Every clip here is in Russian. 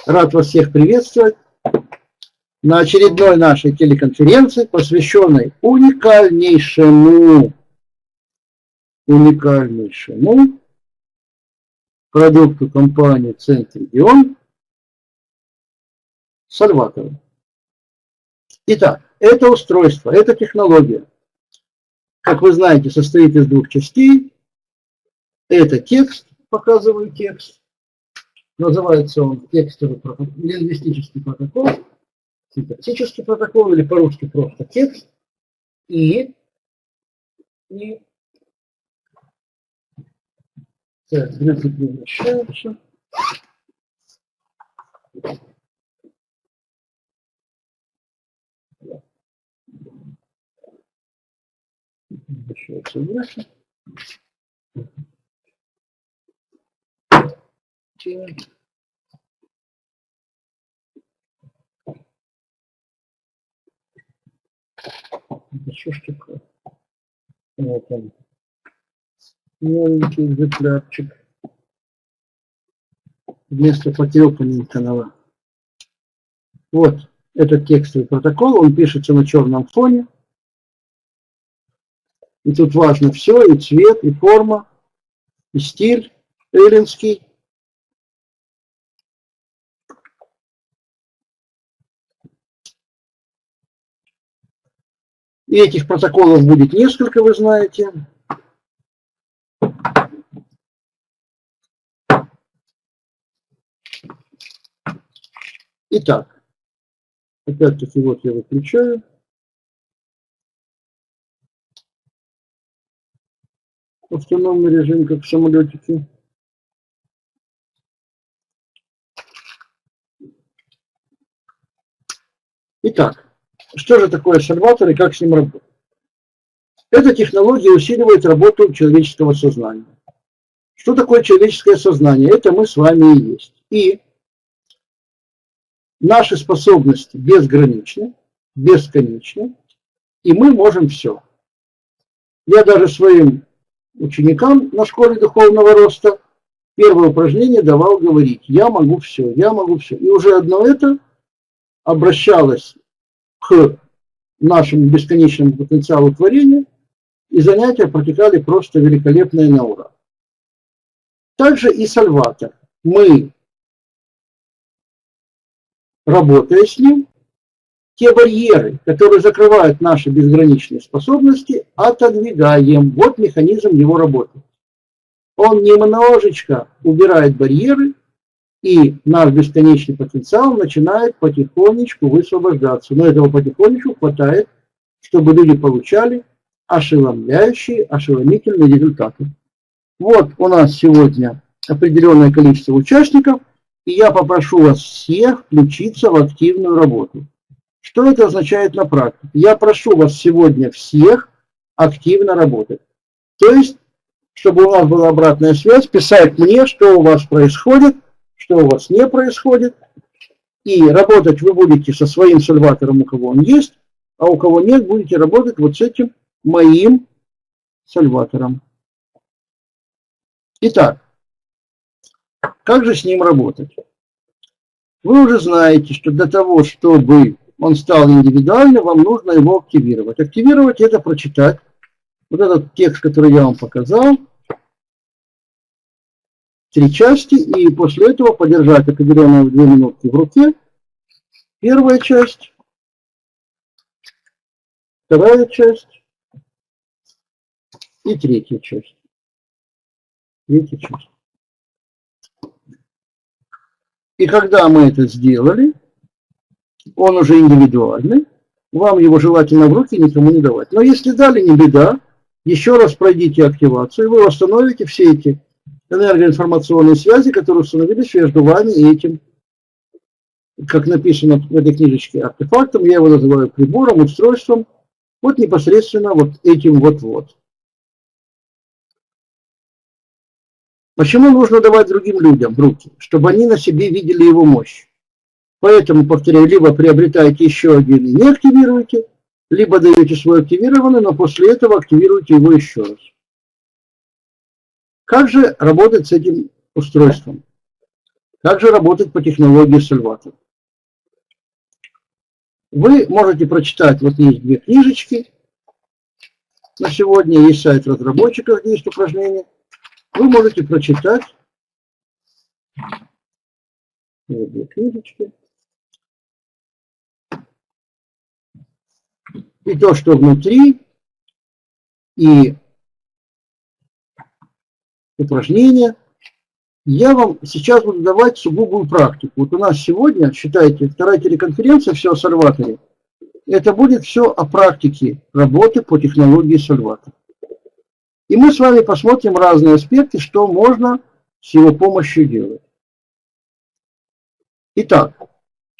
Рад вас всех приветствовать на очередной нашей телеконференции, посвященной уникальнейшему продукту компании Центригион Сальватору. Итак, это устройство, эта технология, как вы знаете, состоит из двух частей. Это текст, показываю текст. Называется он текстовый лингвистический протокол, синтаксический протокол, или по-русски просто текст. Так, возвращаемся. Возвращается выше. Еще что-то. Вот он. Маленький экземплярчик. Вместо потрепанного. Вот этот текстовый протокол. Он пишется на черном фоне. И тут важно все, и цвет, и форма, и стиль эллинский. И этих протоколов будет несколько, вы знаете. Итак, опять-таки вот я выключаю. Автономный режим, как в самолетике. Итак, что же такое Сальватор и как с ним работать? Эта технология усиливает работу человеческого сознания. Что такое человеческое сознание? Это мы с вами и есть. И наши способности безграничны, бесконечны, и мы можем все. Я даже своим ученикам на школе духовного роста первое упражнение давал говорить: я могу все, я могу все. И уже одно это обращалось к нашему бесконечному потенциалу творения, и занятия протекали просто великолепно и на ура. Также и Сальватор. Мы, работая с ним, те барьеры, которые закрывают наши безграничные способности, отодвигаем. Вот механизм его работы. Он немножечко убирает барьеры, и наш бесконечный потенциал начинает потихонечку высвобождаться. Но этого потихонечку хватает, чтобы люди получали ошеломляющие, ошеломительные результаты. Вот у нас сегодня определенное количество участников, и я попрошу вас всех включиться в активную работу. Что это означает на практике? Я прошу вас сегодня всех активно работать. То есть, чтобы у нас была обратная связь, писать мне, что у вас происходит, что у вас не происходит. И работать вы будете со своим Сальватором, у кого он есть, а у кого нет, будете работать вот с этим моим Сальватором. Итак, как же с ним работать? Вы уже знаете, что для того, чтобы он стал индивидуальным, вам нужно его активировать. Активировать — это прочитать вот этот текст, который я вам показал, 3 части, и после этого подержать определенные 2 минутки в руке. Первая часть, вторая часть и третья часть. И когда мы это сделали, он уже индивидуальный, вам его желательно в руки никому не давать. Но если дали, не беда, еще раз пройдите активацию, и вы восстановите все эти энергоинформационные связи, которые установились между вами и этим, как написано в этой книжечке, артефактом. Я его называю прибором, устройством, вот непосредственно вот этим вот. Почему нужно давать другим людям в руки? Чтобы они на себе видели его мощь. Поэтому, повторяю, либо приобретаете еще один и не активируете, либо даете свой активированный, но после этого активируете его еще раз. Как же работать с этим устройством? Как же работать по технологии Сальватор? Вы можете прочитать, вот есть две книжечки на сегодня, есть сайт разработчиков, где есть упражнения. Вы можете прочитать две книжечки. И то, что внутри, и упражнения. Я вам сейчас буду давать сугубую практику. Вот у нас сегодня, считайте, вторая телеконференция «Все о Сальваторе». Это будет все о практике работы по технологии Сальватор. И мы с вами посмотрим разные аспекты, что можно с его помощью делать. Итак,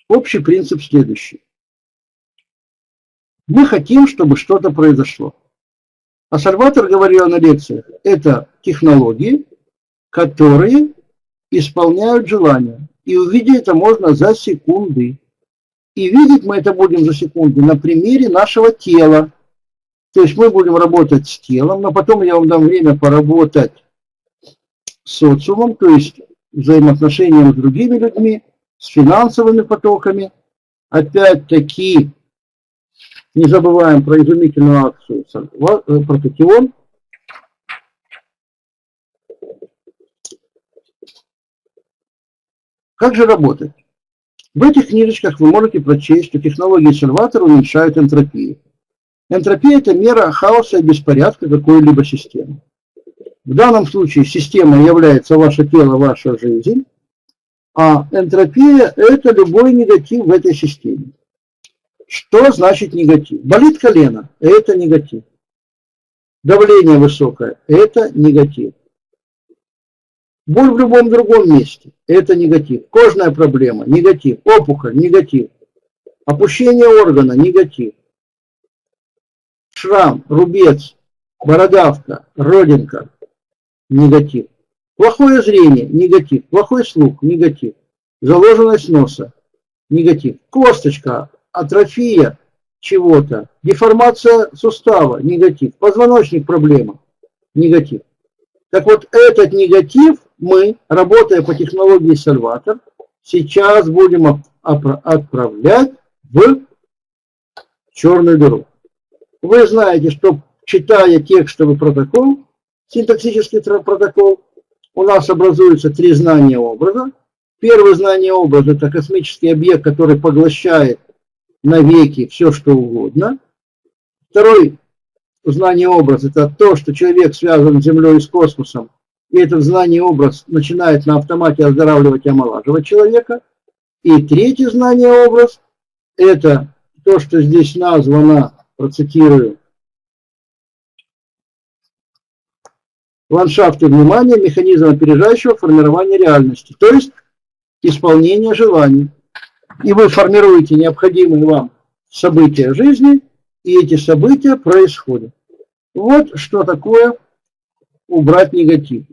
общий принцип следующий. Мы хотим, чтобы что-то произошло. А Сальватор, говорил на лекциях, это технологии, которые исполняют желания. И увидеть это можно за секунды. И видеть мы это будем за секунды на примере нашего тела. То есть мы будем работать с телом, но потом я вам дам время поработать с социумом, то есть взаимоотношением с другими людьми, с финансовыми потоками. Опять-таки, не забываем про изумительную акцию Протекион. Как же работать? В этих книжечках вы можете прочесть, что технологии Сальватор уменьшают энтропию. Энтропия – это мера хаоса и беспорядка какой-либо системы. В данном случае система является ваше тело, ваша жизнь, а энтропия – это любой негатив в этой системе. Что значит негатив? Болит колено – это негатив. Давление высокое – это негатив. Боль в любом другом месте – это негатив. Кожная проблема – негатив. Опухоль – негатив. Опущение органа – негатив. Шрам, рубец, бородавка, родинка – негатив. Плохое зрение – негатив. Плохой слух – негатив. Заложенность носа – негатив. Косточка, атрофия чего-то, деформация сустава – негатив. Позвоночник – проблема – негатив. Так вот, этот негатив мы, работая по технологии Сальватор, сейчас будем отправлять в черную дыру. Вы знаете, что читая текстовый протокол, синтаксический протокол, у нас образуются три знания образа. Первое знание образа – это космический объект, который поглощает навеки все, что угодно. Второй знание образа – это то, что человек связан с Землей и с космосом, и этот знание образ начинает на автомате оздоравливать и омолаживать человека. И третье знание образ – это то, что здесь названо, процитирую, ландшафты внимания, механизм опережающего формирования реальности, то есть исполнение желаний. И вы формируете необходимые вам события жизни, и эти события происходят. Вот что такое убрать негатив.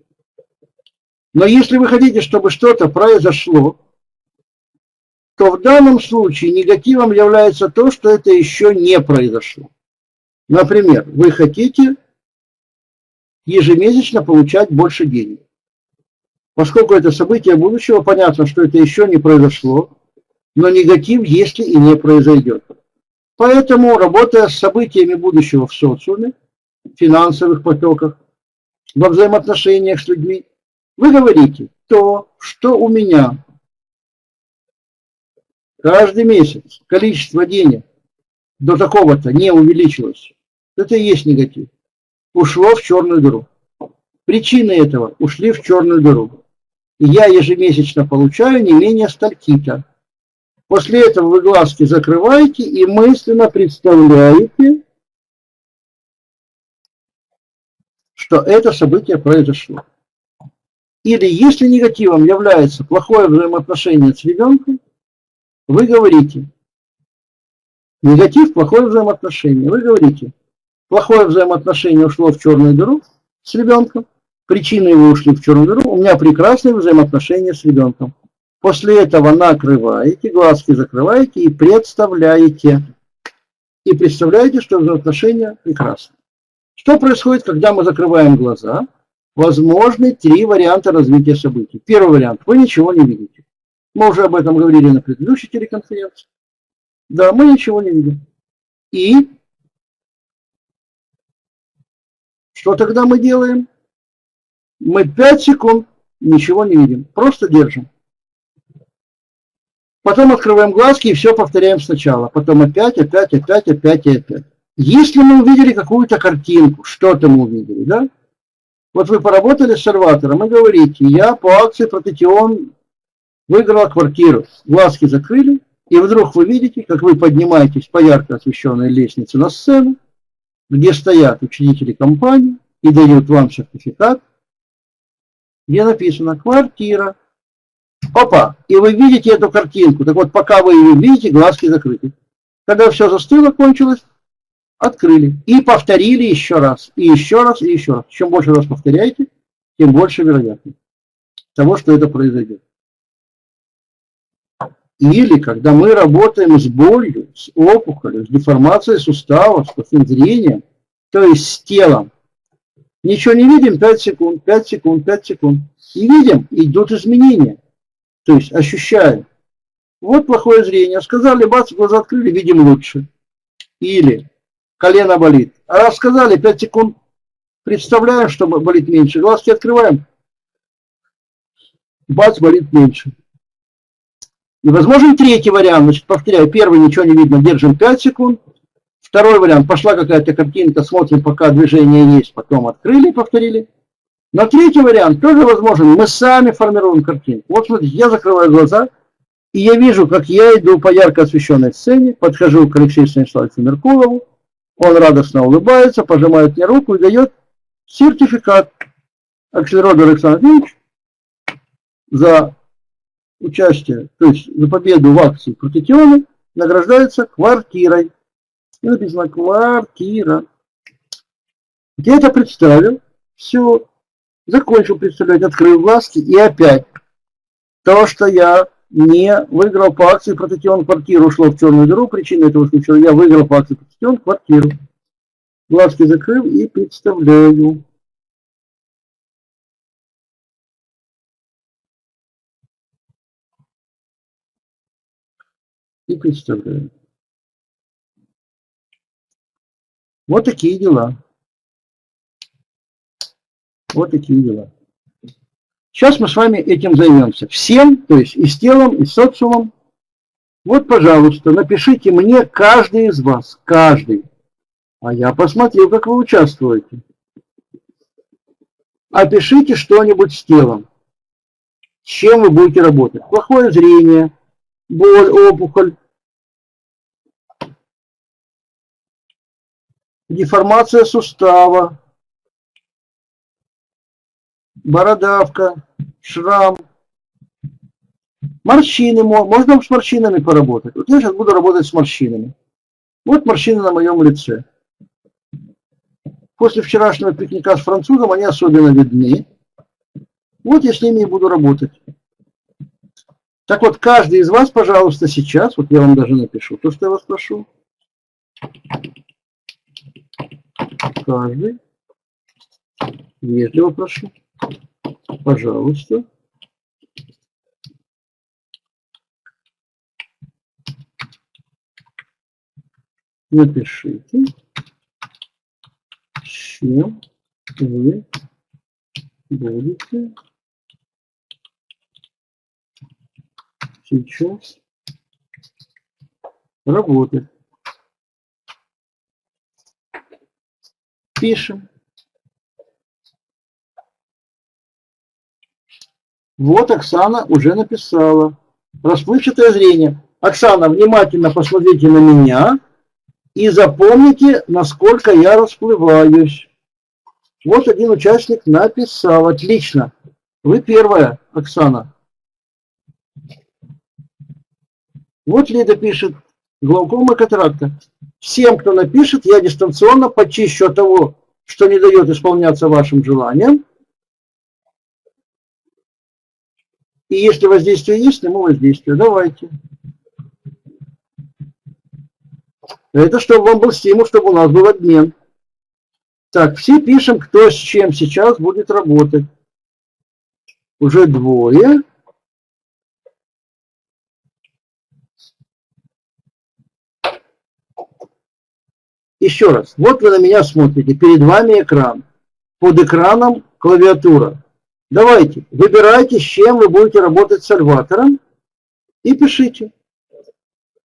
Но если вы хотите, чтобы что-то произошло, то в данном случае негативом является то, что это еще не произошло. Например, вы хотите ежемесячно получать больше денег. Поскольку это событие будущего, понятно, что это еще не произошло, но негатив, если и не произойдет. Поэтому, работая с событиями будущего в социуме, в финансовых потоках, во взаимоотношениях с людьми, вы говорите, то, что у меня каждый месяц количество денег до такого-то не увеличилось, это и есть негатив. Ушло в черную дыру. Причины этого ушли в черную дыру. И я ежемесячно получаю не менее стольки-то. После этого вы глазки закрываете и мысленно представляете, что это событие произошло. Или если негативом является плохое взаимоотношение с ребенком, вы говорите, негатив, плохое взаимоотношение. Вы говорите, плохое взаимоотношение ушло в черную дыру с ребенком, причины его ушли в черную дыру, у меня прекрасные взаимоотношения с ребенком. После этого накрываете, глазки закрываете и представляете. И представляете, что взаимоотношения прекрасны. Что происходит, когда мы закрываем глаза Возможны три варианта развития событий. Первый вариант. Вы ничего не видите. Мы уже об этом говорили на предыдущей телеконференции. Да, мы ничего не видим. И что тогда мы делаем? Мы 5 секунд ничего не видим. Просто держим. Потом открываем глазки и все повторяем сначала. Потом опять. Если мы увидели какую-то картинку, что-то мы увидели, да? Вот вы поработали с сальватором и говорите, я по акции Протетион выиграла квартиру. Глазки закрыли, и вдруг вы видите, как вы поднимаетесь по ярко освещенной лестнице на сцену, где стоят учредители компании и дают вам сертификат, где написано «Квартира». Опа! И вы видите эту картинку. Так вот, пока вы ее видите, глазки закрыты. Когда все застыло, кончилось, открыли. И повторили еще раз. И еще раз, и еще раз. Чем больше раз повторяете, тем больше вероятность того, что это произойдет. Или когда мы работаем с болью, с опухолью, с деформацией суставов, с плохим зрением, то есть с телом. Ничего не видим, 5 секунд, 5 секунд, 5 секунд. И видим, идут изменения. То есть ощущаем. Вот плохое зрение. Сказали, бац, глаза открыли, видим лучше. Или колено болит. А раз сказали, 5 секунд, представляем, что болит меньше. Глазки открываем. Бац, болит меньше. И возможен третий вариант. Значит, повторяю, первый ничего не видно, держим 5 секунд. Второй вариант, пошла какая-то картинка, смотрим, пока движение есть, потом открыли, повторили. Но третий вариант тоже возможен. Мы сами формируем картинку. Вот смотрите, я закрываю глаза, и я вижу, как я иду по ярко освещенной сцене, подхожу к Алексею Станиславовичу Меркулову, он радостно улыбается, пожимает мне руку и дает сертификат. Аксельроду Александр Ильич за участие, то есть за победу в акции Протетиона награждается квартирой. И написано «Квартира». Я это представил, все, закончил представлять, открыл глазки, и опять то, что я не выиграл по акции Протетион квартиру, ушло в черную дыру, причина этого случая, я выиграл по акции Протетион квартиру. Глазки закрыл и представляю. И представляю. Вот такие дела. Вот такие дела. Сейчас мы с вами этим займемся. Всем, то есть и с телом, и с социумом. Вот, пожалуйста, напишите мне каждый из вас. Каждый. А я посмотрел, как вы участвуете. Опишите что-нибудь с телом. С чем вы будете работать. Плохое зрение, боль, опухоль, деформация сустава, бородавка, шрам, морщины. Можно с морщинами поработать. Вот я сейчас буду работать с морщинами. Вот морщины на моем лице. После вчерашнего пикника с французом они особенно видны. Вот я с ними и буду работать. Так вот, каждый из вас, пожалуйста, сейчас, вот я вам даже напишу то, что я вас прошу. Каждый. Вежливо прошу. Пожалуйста. Напишите, с чем вы будете сейчас работать. Пишем. Вот Оксана уже написала. Расплывчатое зрение. Оксана, внимательно посмотрите на меня и запомните, насколько я расплываюсь. Вот один участник написал. Отлично. Вы первая, Оксана. Вот Лида пишет. Глаукома, катаракта. Всем, кто напишет, я дистанционно почищу от того, что не дает исполняться вашим желаниям. И если воздействие есть, сниму воздействие. Давайте. Это чтобы вам был стимул, чтобы у нас был обмен. Так, все пишем, кто с чем сейчас будет работать. Уже двое. Еще раз. Вот вы на меня смотрите. Перед вами экран. Под экраном клавиатура. Давайте, выбирайте, с чем вы будете работать с альватором. И пишите.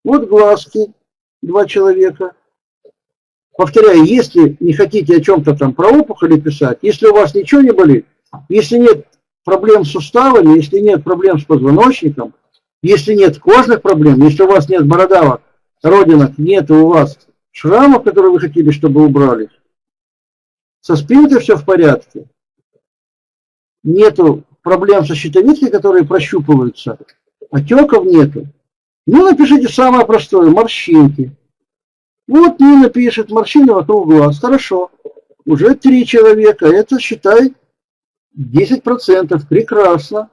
Вот глазки. 2 человека. Повторяю, если не хотите о чем-то там про опухоли писать, если у вас ничего не болит, если нет проблем с суставами, если нет проблем с позвоночником, если нет кожных проблем, если у вас нет бородавок, родинок, нет у вас шрамов, которые вы хотели, чтобы убрали, со спинкой все в порядке, нету проблем со щитовидкой, которые прощупываются, отеков нету, ну напишите самое простое, морщинки. Вот Нина пишет, морщины вокруг глаз. Хорошо. Уже 3 человека. Это, считай, 10%. Прекрасно.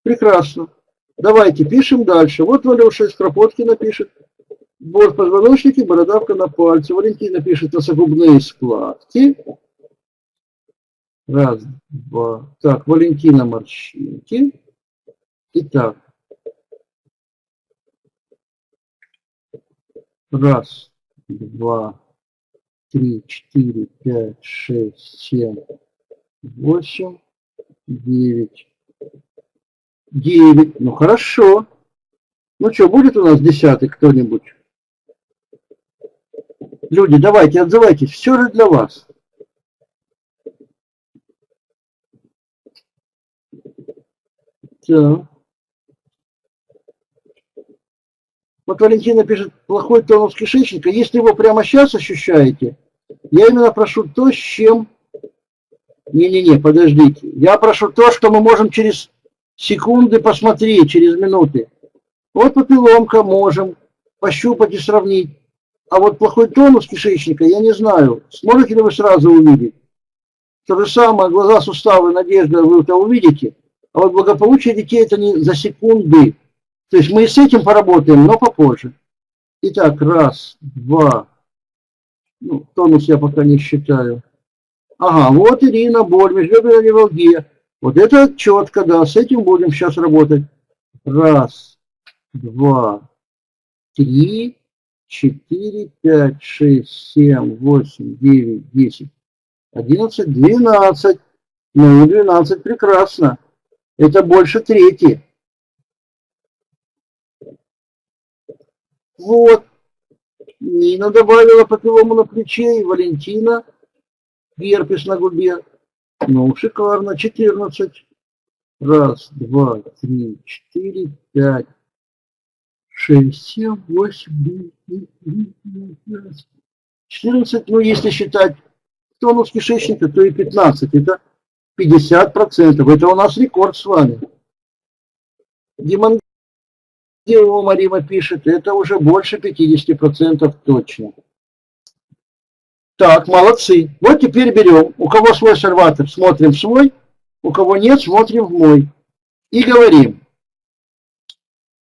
Прекрасно. Давайте пишем дальше. Вот Валюша из Кропоткина пишет. Боль в позвоночнике, бородавка на пальце. Валентина пишет носогубные складки. Раз, два. Так, Валентина морщинки. Итак. Раз, два, 3, 4, 5, 6, 7, 8, 9. 9. Ну хорошо. Ну что, будет у нас 10-й кто-нибудь? Люди, давайте, отзывайтесь. Все же для вас. Так. Вот Валентина пишет, плохой тонус кишечника. Если вы прямо сейчас ощущаете, я именно прошу то, с чем... Не-не-не, подождите. Я прошу то, что мы можем через секунды посмотреть, через минуты. Вот папилломка можем пощупать и сравнить. А вот плохой тонус кишечника, я не знаю. Сможете ли вы сразу увидеть? То же самое, глаза, суставы, надежда, вы это увидите. А вот благополучие детей это не за секунды. То есть мы и с этим поработаем, но попозже. Итак, раз, два. Ну, тонус я пока не считаю. Ага, вот Ирина, боль, межреберная невралгия. Вот это четко, да, с этим будем сейчас работать. Раз, два, 3, 4, 5, 6, 7, 8, 9, 10, 11, 12. Ну, 12 прекрасно. Это больше трети. Вот. Нина добавила папиллому на плече, и Валентина герпес на губе. Ну, шикарно. 14. Раз, два, 3, 4, 5, 6, 7, 8, 9, 10, 14. Ну, если считать тонус кишечника, то и 15. Это 50%. Это у нас рекорд с вами. Гемангиома Рима пишет, это уже больше 50% точно. Так, молодцы. Вот теперь берем. У кого свой серватор, смотрим в свой. У кого нет, смотрим в мой. И говорим.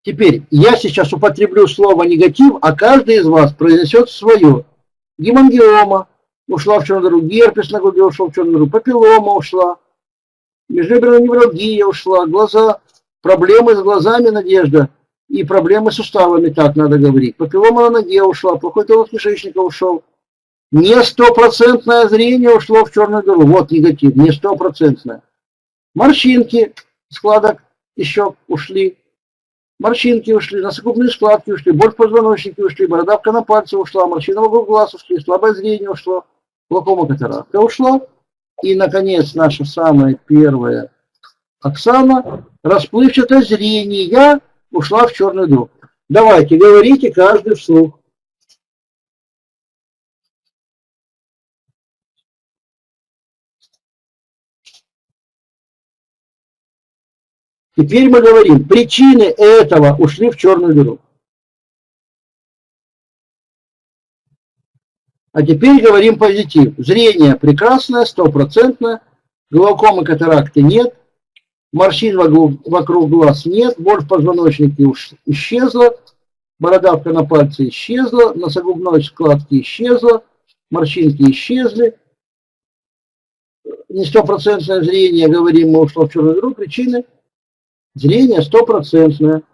Теперь я сейчас употреблю слово негатив, а каждый из вас произнесет свое. Гемангиома ушла в черную дыру, герпес на губе ушел в черную дыру, папиллома ушла, межреберная невралгия ушла, глаза, проблемы с глазами, надежда, и проблемы с суставами, так надо говорить. Папиллома на ноге ушла, плохой тонус кишечника ушел. Не 100% зрение ушло в черную дыру. Вот негатив, не 100%. Морщинки складок еще ушли. Морщинки ушли, носогубные складки ушли, боль в позвоночнике ушли, бородавка на пальце ушла, морщина вокруг глаз ушли, слабое зрение ушло, глаукома, катаракта ушла. И, наконец, наша самая первая Оксана, расплывчатое зрение ушла в черную дыру. Давайте, говорите каждый вслух. Теперь мы говорим, причины этого ушли в черную дыру. А теперь говорим позитив. Зрение прекрасное, 100%. Глаукомы, катаракты нет. Морщин вокруг глаз нет. Боль в позвоночнике исчезла. Бородавка на пальце исчезла. Носогубной складки исчезла. Морщинки исчезли. не стопроцентное зрение, говорим, мы ушло в черную дыру, причины зрения стопроцентное.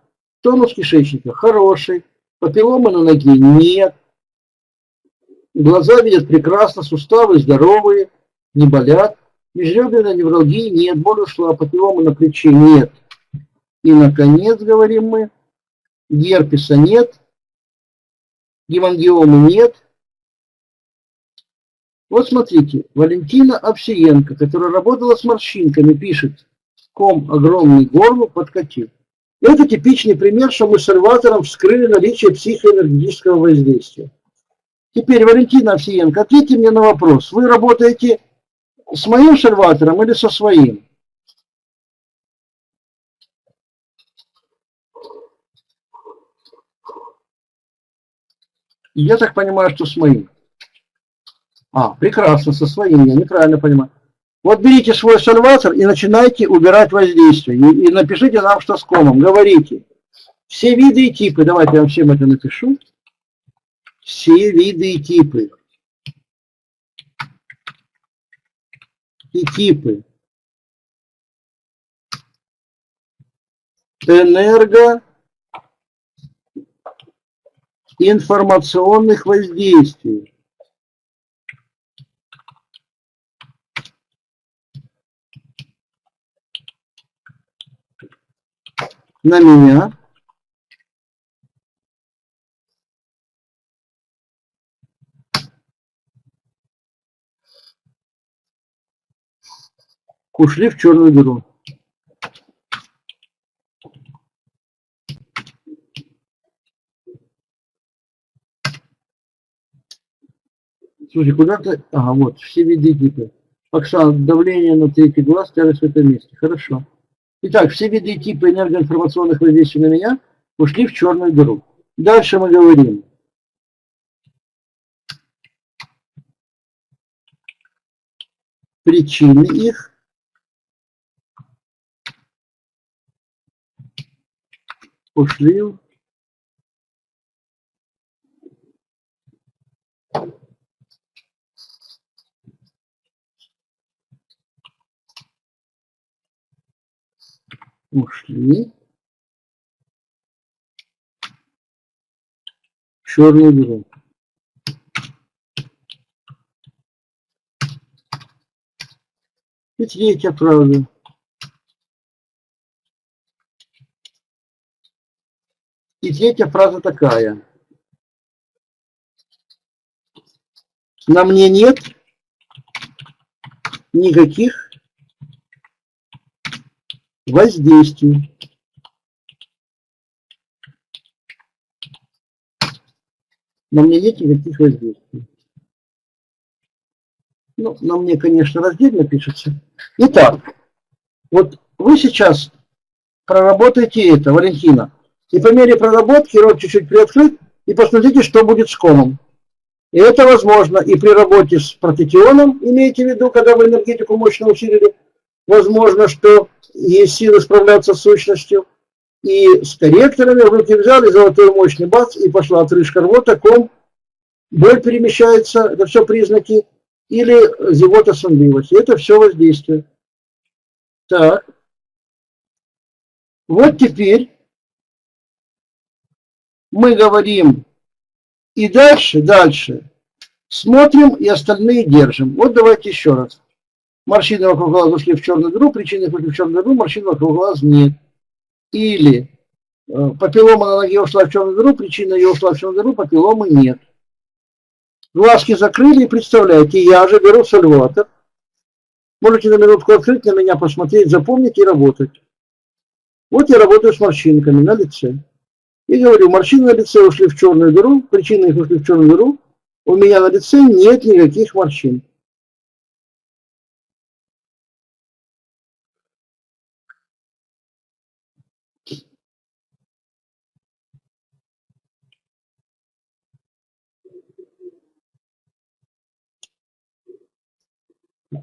Тонус кишечника хороший, папилломы на ноге нет, глаза видят прекрасно, суставы здоровые, не болят, межреберной невралгии нет, боль ушла, папилломы на плече нет. И, наконец, говорим мы, герпеса нет, гемангиомы нет. Вот смотрите, Валентина Овсиенко, которая работала с морщинками, пишет, ком огромный горло подкатил. Это типичный пример, что мы с элеватором вскрыли наличие психоэнергетического воздействия. Теперь, Валентина Овсиенко, ответьте мне на вопрос. Вы работаете с моим элеватором или со своим? Я так понимаю, что с моим. Прекрасно, со своим, я неправильно понимаю. Вот берите свой сальватор и начинайте убирать воздействие. И напишите нам, что с комом. Говорите. Все виды и типы. Давайте я вам всем это напишу. Все виды и типы. И типы. Энергоинформационных воздействий. На меня. Ушли в черную дыру. Слушай, куда-то... вот, все виды типы. Оксана, давление на третий глаз, тяжесть в этом месте. Хорошо. Итак, все виды типа энергоинформационных воздействий на меня ушли в черную дыру. Дальше мы говорим. Причины их. Ушли в черную дыру. И третья правда. И третья фраза такая. На мне нет никаких воздействий. На мне нет никаких воздействий. Ну, на мне, конечно, раздельно пишется. Итак, вот вы сейчас проработаете это, Валентина. И по мере проработки рот чуть-чуть приоткрыть и посмотрите, что будет с комом. И это возможно и при работе с протетионом, имейте в виду, когда вы энергетику мощно усилили, возможно, что есть силы справляться с сущностью. И с корректорами в руки взяли, золотой мощный бац, и пошла отрыжка рвота, ком, боль перемещается, это все признаки, или зевота, сонливость. Это все воздействие. Так. Вот теперь мы говорим и дальше. Смотрим и остальные держим. Вот давайте еще раз. Морщины вокруг глаз ушли в черную дыру, причины их ушли в черную дыру, морщин вокруг глаз нет. Или папиллома на ноге ушла в черную дыру, причина ее ушла в черную дыру, папилломы нет. Глазки закрыли и представляете, я же беру сальватор. Можете на минутку открыть, на меня посмотреть, запомнить и работать. Вот я работаю с морщинками на лице. И говорю, морщины на лице ушли в черную дыру, причины их ушли в черную дыру, у меня на лице нет никаких морщин.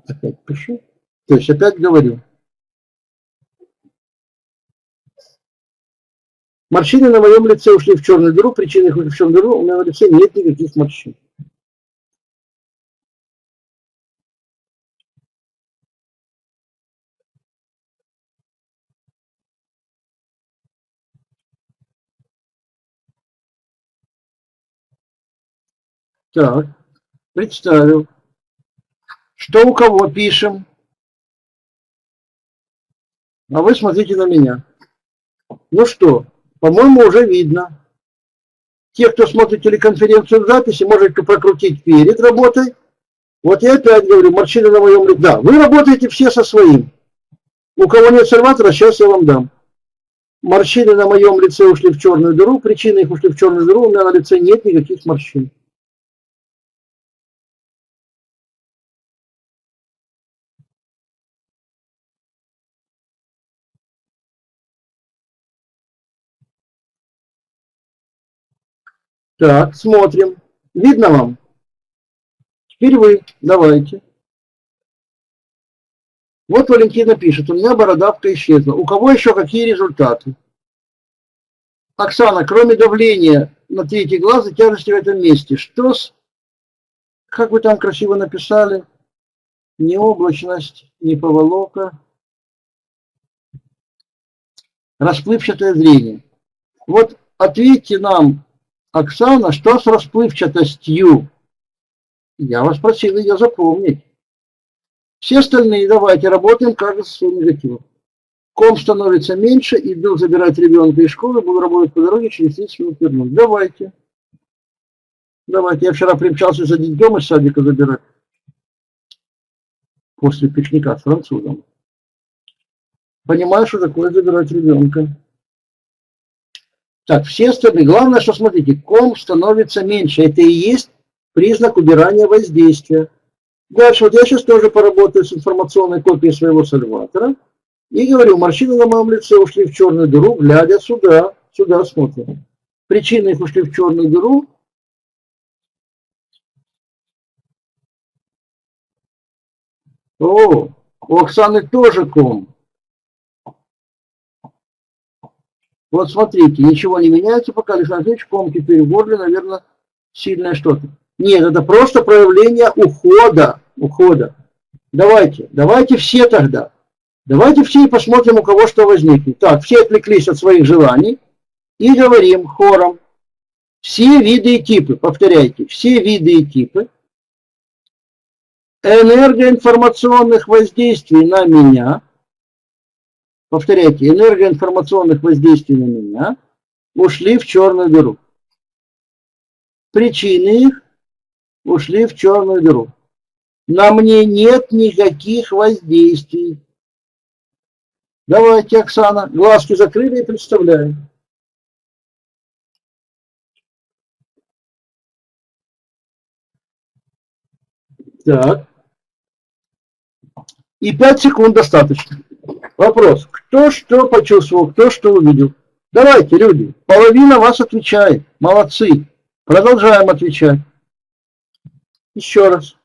Опять пишу. То есть опять говорю. Морщины на моем лице ушли в черную дыру, причины их ушли в черную дыру, у меня на лице нет никаких морщин. Так, представил. Что у кого пишем? А вы смотрите на меня. Ну что, по-моему, уже видно. Те, кто смотрит телеконференцию в записи, можете прокрутить перед работой. Вот я опять говорю, морщины на моем лице. Да, вы работаете все со своим. У кого нет серватора, сейчас я вам дам. Морщины на моем лице ушли в черную дыру. Причины их ушли в черную дыру. У меня на лице нет никаких морщин. Так, смотрим. Видно вам? Теперь вы. Давайте. Вот Валентина пишет. У меня бородавка исчезла. У кого еще какие результаты? Оксана, кроме давления на третий глаз и тяжести в этом месте, что с... Как вы там красиво написали? Не облачность, не поволока. Расплывчатое зрение. Вот ответьте нам, Оксана, что с расплывчатостью? Я вас просил ее запомнить. Все остальные давайте работаем каждый со своим негативом. Ком становится меньше, иду забирать ребенка из школы, буду работать по дороге, через 30 минут вернусь. Давайте. Давайте. Я вчера примчался за детьми из садика забирать. После пикника с французом. Понимаю, что такое забирать ребенка. Так, все остальные. Главное, что смотрите, ком становится меньше. Это и есть признак убирания воздействия. Дальше, вот я сейчас тоже поработаю с информационной копией своего сальватора. И говорю, морщины на моем лице ушли в черную дыру, глядя сюда. Сюда смотрим. Причины их ушли в черную дыру. О, у Оксаны тоже ком. Вот смотрите, ничего не меняется, пока Александр Андреевич, ком теперь в горле, наверное, сильное что-то. Нет, это просто проявление ухода. Давайте все тогда. Давайте все и посмотрим, у кого что возникнет. Так, все отвлеклись от своих желаний и говорим хором. Все виды и типы, повторяйте, все виды и типы энергоинформационных воздействий на меня, повторяйте, энергоинформационных воздействий на меня ушли в черную дыру. Причины их ушли в черную дыру. На мне нет никаких воздействий. Давайте, Оксана, глазки закрыли и представляем. Так. И 5 секунд достаточно. Вопрос. Кто что почувствовал, кто что увидел? Давайте, люди. Половина вас отвечает. Молодцы. Продолжаем отвечать. Еще раз.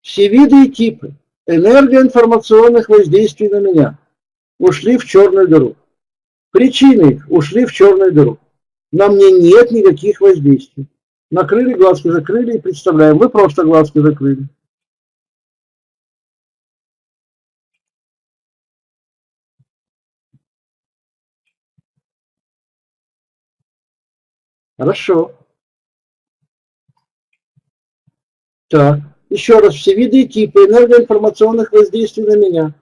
Все виды и типы энергоинформационных воздействий на меня ушли в черную дыру. Причины их ушли в черную дыру. На мне нет никаких воздействий. Накрыли, глазки закрыли и представляем. Вы просто глазки закрыли. Хорошо. Так. Еще раз. Все виды и типы энергоинформационных воздействий на меня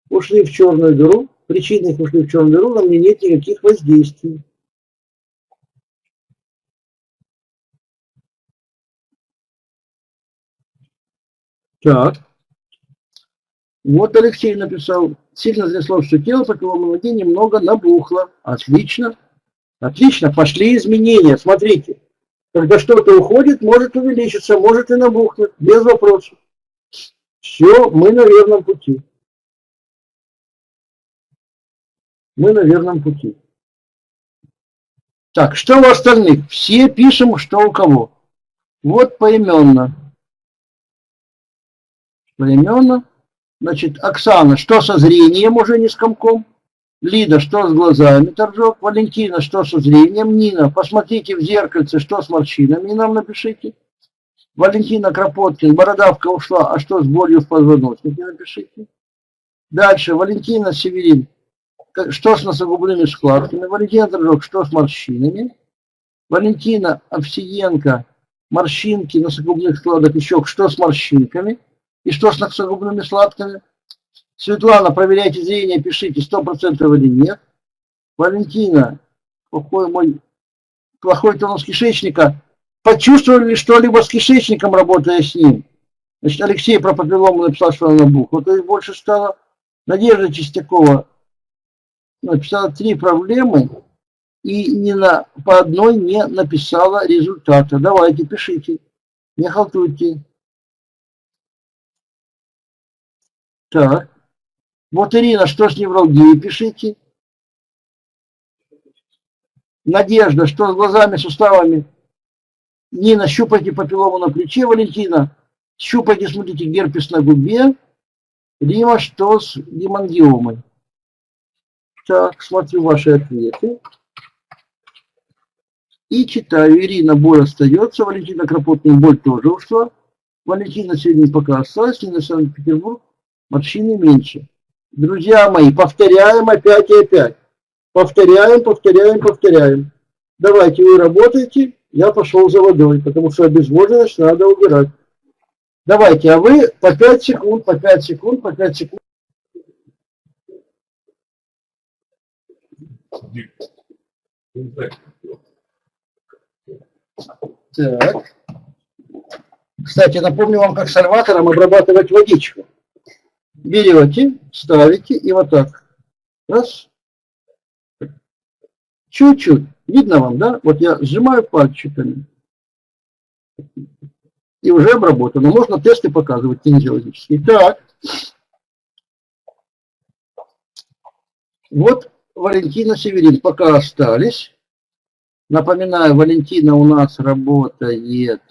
ушли в черную дыру. Причины их ушли в черную дыру. На мне нет никаких воздействий. Так. Вот Алексей написал. Сильно занесло все тело, по килому ноги немного набухло. Отлично. Отлично. Пошли изменения. Смотрите. Когда что-то уходит, может увеличиться, может и набухнуть. Без вопросов. Все, мы на верном пути. Мы на верном пути. Так, что у остальных? Все пишем, что у кого. Вот поименно. Поименно. Значит, Оксана, что со зрением уже не с комком? Лида, что с глазами, торжок? Валентина, что со зрением? Нина, посмотрите в зеркальце, что с морщинами, нам напишите. Валентина Кропоткин, бородавка ушла, а что с болью в позвоночнике, напишите. Дальше, Валентина Северин, что с носогубными складками? Валентина Торжок, что с морщинами? Валентина Овсиенко, морщинки, носогубных складок, еще что с морщинками и что с носогубными складками. Светлана, проверяйте зрение, пишите, 100% или нет. Валентина, какой мой плохой тонус кишечника. Почувствовали ли что-либо с кишечником, работая с ним? Значит, Алексей про папиллому написал, что она набухла. То есть больше стало. Надежда Чистякова написала 3 проблемы и по одной не написала результата. Давайте, пишите. Не халтуйте. Так. Вот Ирина, что с невралгией, пишите. Надежда, что с глазами, суставами? Нина, щупайте папиллому на плече. Валентина, щупайте, смотрите, герпес на губе. Рима, что с гемангиомой? Так, смотрю ваши ответы. И читаю. Ирина, боль остается. Валентина Кропотная, боль тоже ушла. Валентина сегодня пока осталась. Нина, Санкт-Петербург, морщины меньше. Друзья мои, повторяем опять и опять. Повторяем, повторяем, повторяем. Давайте вы работаете, я пошел за водой, потому что обезвоженность надо убирать. Давайте, а вы по 5 секунд, по 5 секунд, по 5 секунд. Так. Кстати, напомню вам, как сальватором обрабатывать водичку. Берете, ставите и вот так. Раз. Чуть-чуть. Видно вам, да? Вот я сжимаю пальчиками. И уже обработано. Можно тесты показывать кинезиологические. Так. Вот Валентина Северин. Пока остались. Напоминаю, Валентина у нас работает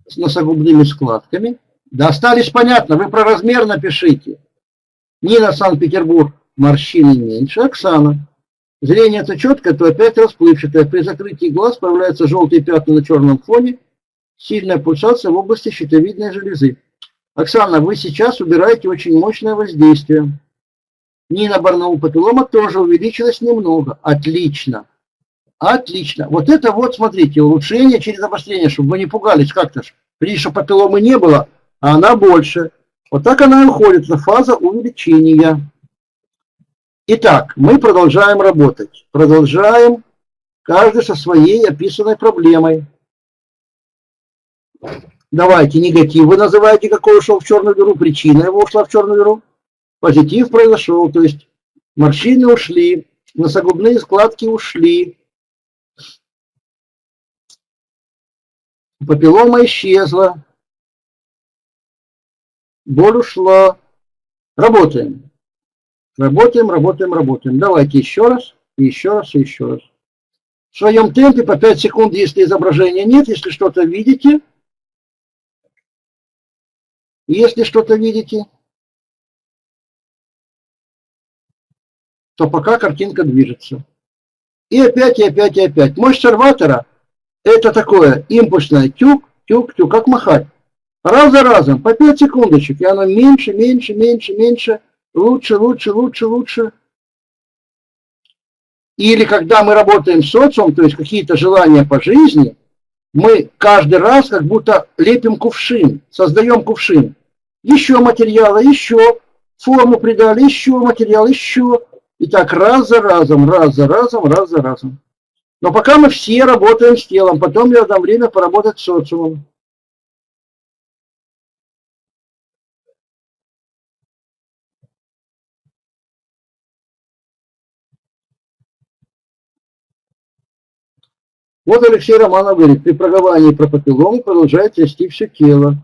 с носогубными складками. Да, остались, понятно. Вы про размер напишите. Нина, Санкт-Петербург. Морщины меньше. Оксана. Зрение это четкое, то опять расплывчатое. При закрытии глаз появляются желтые пятна на черном фоне. Сильная пульсация в области щитовидной железы. Оксана, вы сейчас убираете очень мощное воздействие. Нина, Барнаул, папиллома тоже увеличилась немного. Отлично. Отлично. Вот это вот, смотрите, улучшение через обострение, чтобы вы не пугались как-то. Видите, что папилломы не было, а она больше. Вот так она и уходит на фаза увеличения. Итак, мы продолжаем работать. Продолжаем, каждый со своей описанной проблемой. Давайте негатив. Вы называете, какой ушел в черную дыру, причина его ушла в черную дыру. Позитив произошел, то есть морщины ушли, носогубные складки ушли, папиллома исчезла, боль ушла. Работаем. Работаем, работаем, работаем. Давайте еще раз, и еще раз, и еще раз. В своем темпе по 5 секунд, если изображения нет, если что-то видите. Если что-то видите, то пока картинка движется. И опять, и опять, и опять. Мощь серватора – это такое импульсное тюк, тюк, тюк, как махать. Раз за разом, по 5 секундочек, и оно меньше, меньше, меньше, меньше, лучше, лучше, лучше, лучше. Или когда мы работаем с социумом, то есть какие-то желания по жизни, мы каждый раз как будто лепим кувшин, создаем кувшин. Еще материала, еще, форму придали, еще материал, еще. И так раз за разом, раз за разом, раз за разом. Но пока мы все работаем с телом, потом я дам время поработать с социумом. Вот Алексей Романов говорит, при проговаривании про папиллому продолжает трясти все тело.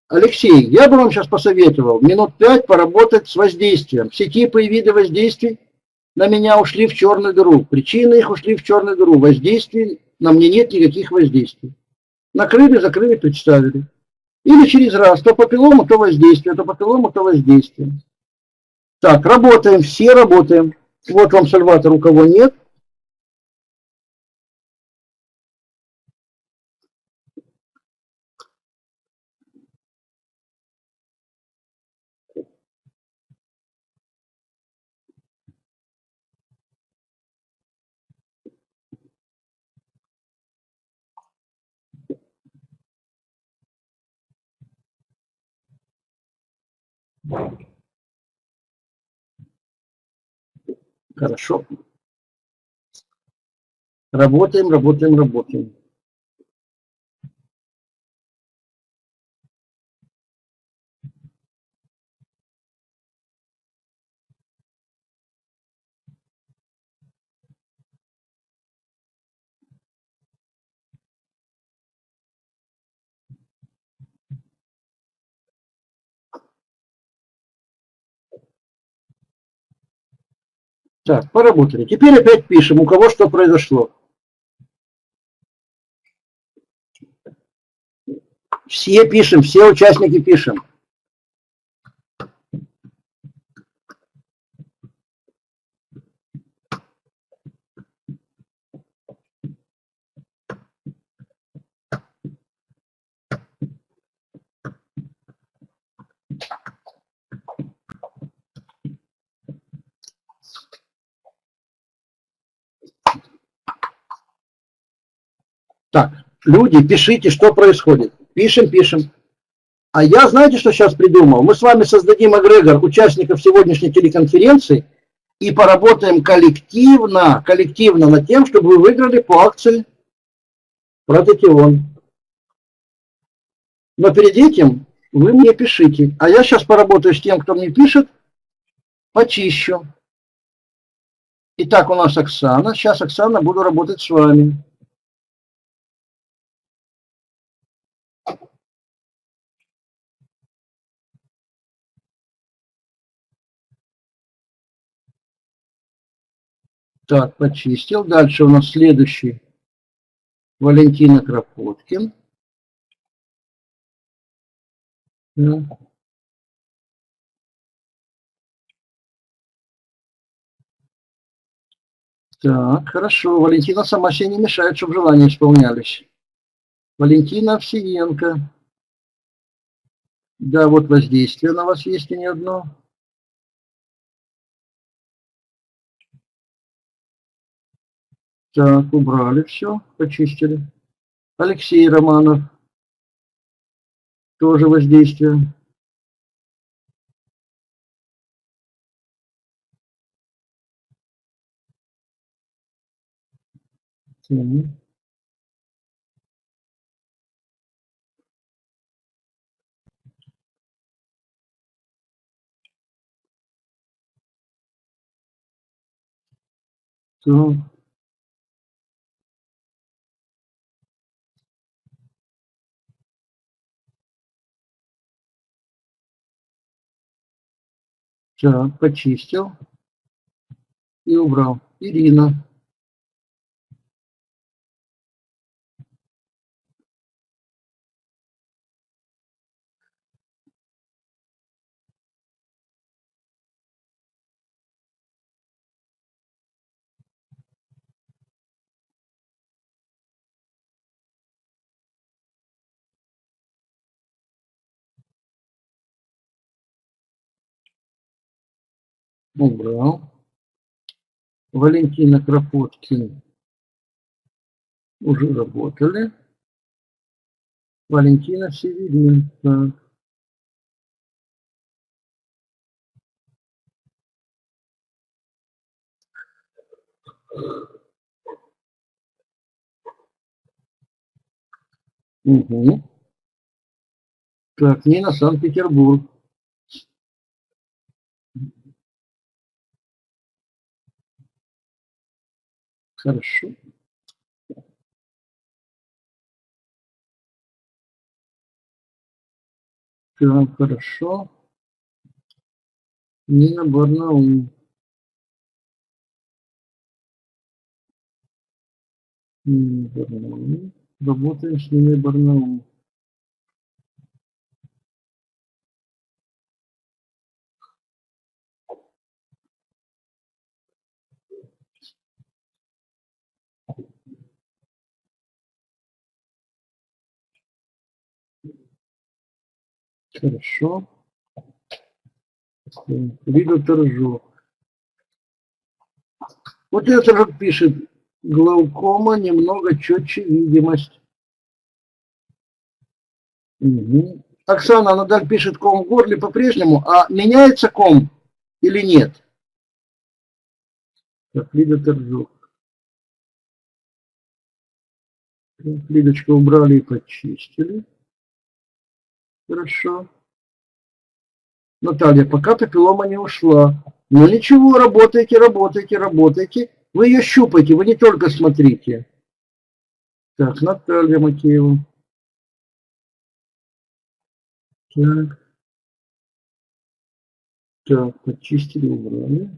Алексей, я бы вам сейчас посоветовал минут 5 поработать с воздействием. Все типы и виды воздействий на меня ушли в черную дыру. Причины их ушли в черную дыру. Воздействий на мне нет никаких воздействий. Накрыли, закрыли, представили. Или через раз. То папиллому, то воздействие. То папиллому, то воздействие. Так, работаем. Все работаем. Вот вам сальватор, у кого нет. Хорошо. Работаем, работаем, работаем. Так, поработали. Теперь опять пишем, у кого что произошло. Все пишем, все участники пишем. Так, люди, пишите, что происходит. Пишем, пишем. А я, знаете, что сейчас придумал? Мы с вами создадим эгрегор участников сегодняшней телеконференции и поработаем коллективно над тем, чтобы вы выиграли по акции Протетион. Но перед этим вы мне пишите. А я сейчас поработаю с тем, кто мне пишет, почищу. Итак, у нас Оксана. Сейчас, Оксана, буду работать с вами. Так, почистил. Дальше у нас следующий. Валентина Кропоткин. Так, хорошо. Валентина сама себе не мешает, чтобы желания исполнялись. Валентина Овсиенко. Да, вот воздействие на вас есть и не одно. Так, убрали все, почистили. Алексей Романов. Тоже воздействие. Так. Так, почистил и убрал. Ирина. Убрал. Валентина Кропоткин. Уже работали. Валентина Северин. Так. Угу. Так, Нина, Санкт-Петербург. Хорошо. Так, хорошо. Нина, Барнаул. Нина, Барнаул. Работаем с Ниной Барнаул. Хорошо. Виду Торжок. Вот этот Торжок пишет. Глаукома, немного четче видимость. Угу. Оксана Надаль пишет ком в горле по-прежнему, а меняется ком или нет? Так, Лида Торжок. Лидочку убрали и почистили. Хорошо. Наталья, пока папиллома не ушла. Но ничего, работайте, работайте, работайте. Вы ее щупайте, вы не только смотрите. Так, Наталья Макеева. Так. Так, почистили, убрали.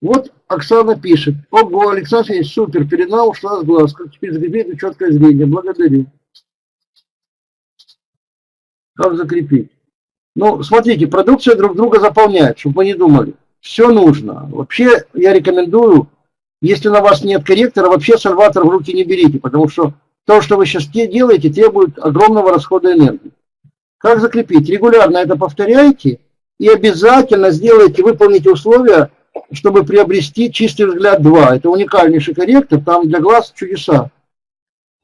Вот Оксана пишет. Ого, Александр Сергеевич, супер, пелена ушла с глаз. Как теперь закрепить четкое зрение? Благодарю. Как закрепить? Ну, смотрите, продукция друг друга заполняет, чтобы вы не думали. Все нужно. Вообще, я рекомендую, если на вас нет корректора, вообще сальватор в руки не берите, потому что то, что вы сейчас делаете, требует огромного расхода энергии. Как закрепить? Регулярно это повторяйте и обязательно сделайте, выполните условия, чтобы приобрести чистый взгляд 2. Это уникальнейший корректор, там для глаз чудеса.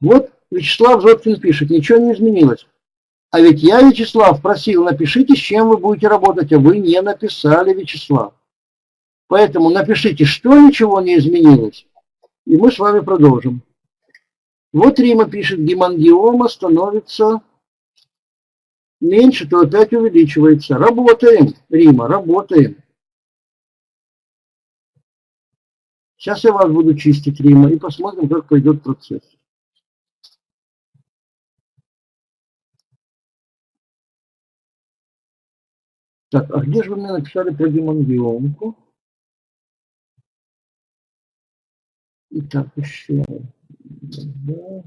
Вот Вячеслав Зоткин пишет, ничего не изменилось. А ведь я, Вячеслав, просил, напишите, с чем вы будете работать, а вы не написали, Вячеслав. Поэтому напишите, что ничего не изменилось, и мы с вами продолжим. Вот Рима пишет, гемангиома становится меньше, то опять увеличивается. Работаем, Рима, работаем. Сейчас я вас буду чистить, Рима, и посмотрим, как пойдет процесс. Так, а где же вы мне написали про гемангиомку? Итак, еще. Да.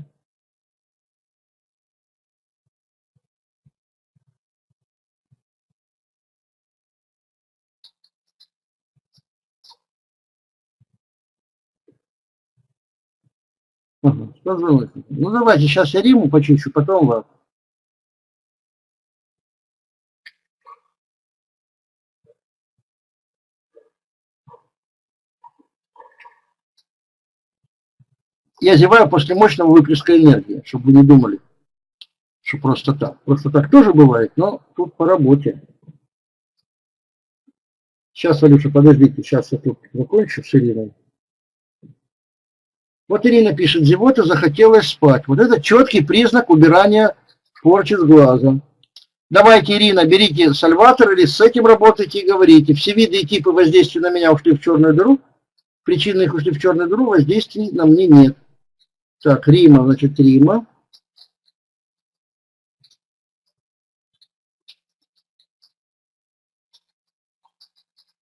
Ага, пожалуйста. Ну давайте, сейчас я Риму почищу, потом вас. Я зеваю после мощного выплеска энергии, чтобы вы не думали, что просто так. Просто так тоже бывает, но тут по работе. Сейчас, Валюша, подождите, сейчас я тут закончу с Ириной. Вот Ирина пишет, зевота захотелось спать. Вот это четкий признак убирания порчи с глаза. Давайте, Ирина, берите сальватор или с этим работайте и говорите. Все виды и типы воздействия на меня ушли в черную дыру. Причины их ушли в черную дыру, воздействий на мне нет. Так, Рима, значит, Рима.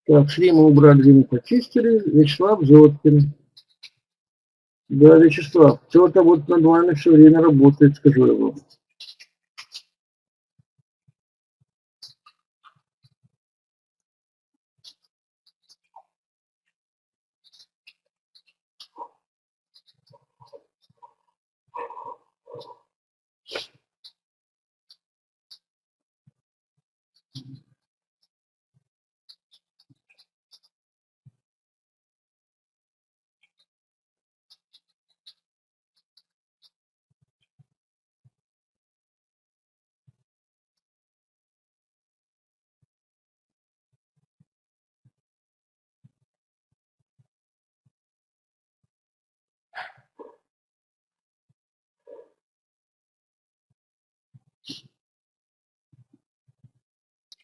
Так, с Рима убрали, Риму почистили. Вячеслав Зоткин. Да, Вячеслав, кто-то вот над вами все время работает, скажу я вам.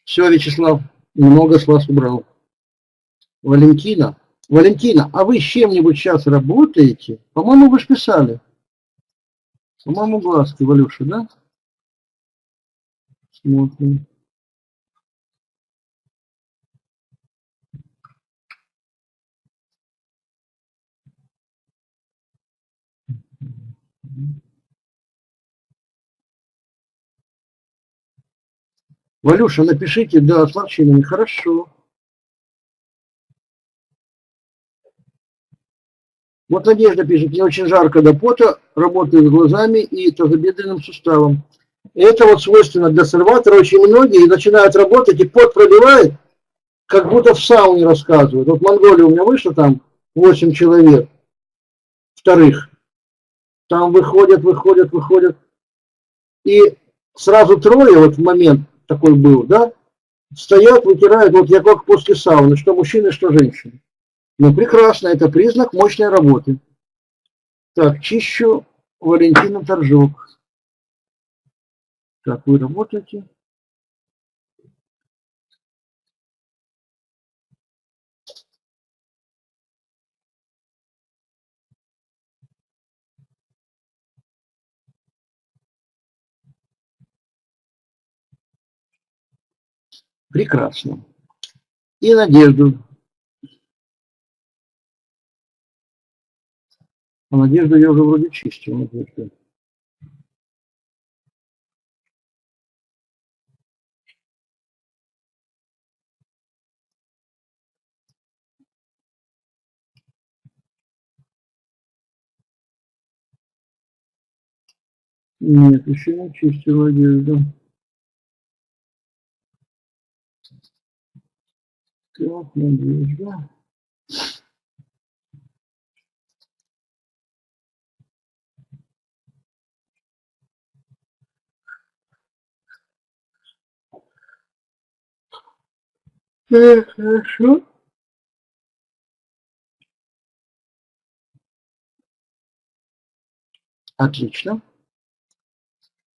Все, Вячеслав, много с вас убрал. Валентина, а вы с чем-нибудь сейчас работаете? По-моему, вы же писали. По-моему, глазки, Валюша, да? Смотрим. Валюша, напишите, да, с морщинами, хорошо. Вот Надежда пишет, мне очень жарко до пота, работаю с глазами и тазобедренным суставом. И это вот свойственно для сальватора. Очень многие начинают работать, и пот пробивает, как будто в сауне рассказывают. Вот в Монголии у меня вышло там 8 человек, вторых. Там выходят. И сразу трое, вот в момент такой был, да, стоят, вытирают, вот я как после сауны, что мужчины, что женщины. Ну, прекрасно, это признак мощной работы. Так, чищу Валентина Торжок. Так, вы работаете? Прекрасно. И Надежду. А Надежду я уже вроде чистил. Надежду. Нет, еще не чистил Надежду. Так, Надежда. Хорошо. Отлично.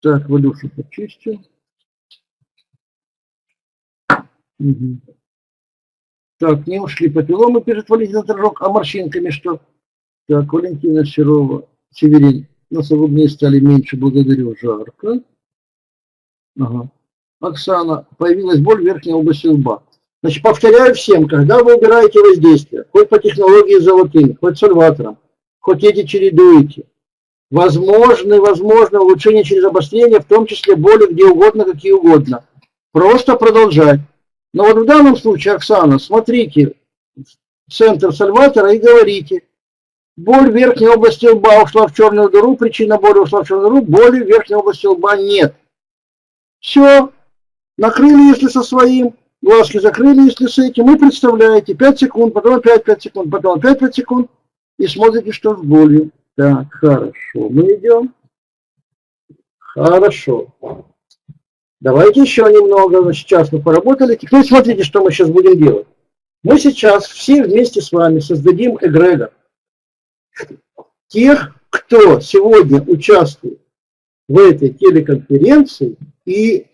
Так, Валюшу почистил. Угу. Так, не ушли папилломы, пишет Валентина Торжок. А морщинками что? Так, Валентина Серова, Северин. Носогубные стали меньше, благодарю, жарко. Ага. Оксана, появилась боль в верхней области лба. Значит, повторяю всем, когда вы убираете воздействие, хоть по технологии золотыми, хоть сальватором, хоть эти чередуете, возможно улучшение через обострение, в том числе боли где угодно, какие угодно. Просто продолжать. Но вот в данном случае, Оксана, смотрите центр сальватора и говорите, боль в верхней области лба ушла в черную дыру, причина боли ушла в черную дыру, боли в верхней области лба нет. Все, накрыли, если со своим, глазки закрыли, если с этим, и представляете, 5 секунд, потом опять 5 секунд, потом опять 5 секунд, и смотрите, что с болью. Так, хорошо, мы идем. Хорошо. Давайте еще немного, сейчас мы поработали. Теперь смотрите, что мы сейчас будем делать. Мы сейчас все вместе с вами создадим эгрегор. Тех, кто сегодня участвует в этой телеконференции и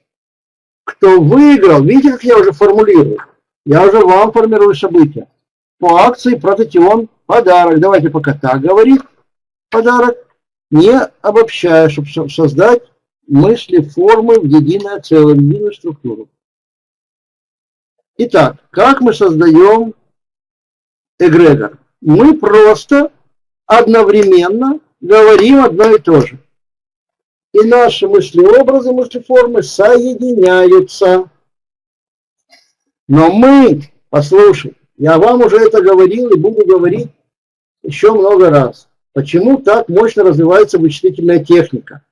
кто выиграл, видите, как я уже формулирую? Я уже вам формирую события. По акции Прототион подарок. Давайте пока так говорить. Подарок, не обобщая, чтобы создать мысли, формы в единое целое, в единую структуру. Итак, как мы создаем эгрегор? Мы просто одновременно говорим одно и то же. И наши мысли-образы, мысли-формы соединяются. Но мы, послушай, я вам уже это говорил и буду говорить еще много раз. Почему так мощно развивается вычислительная техника?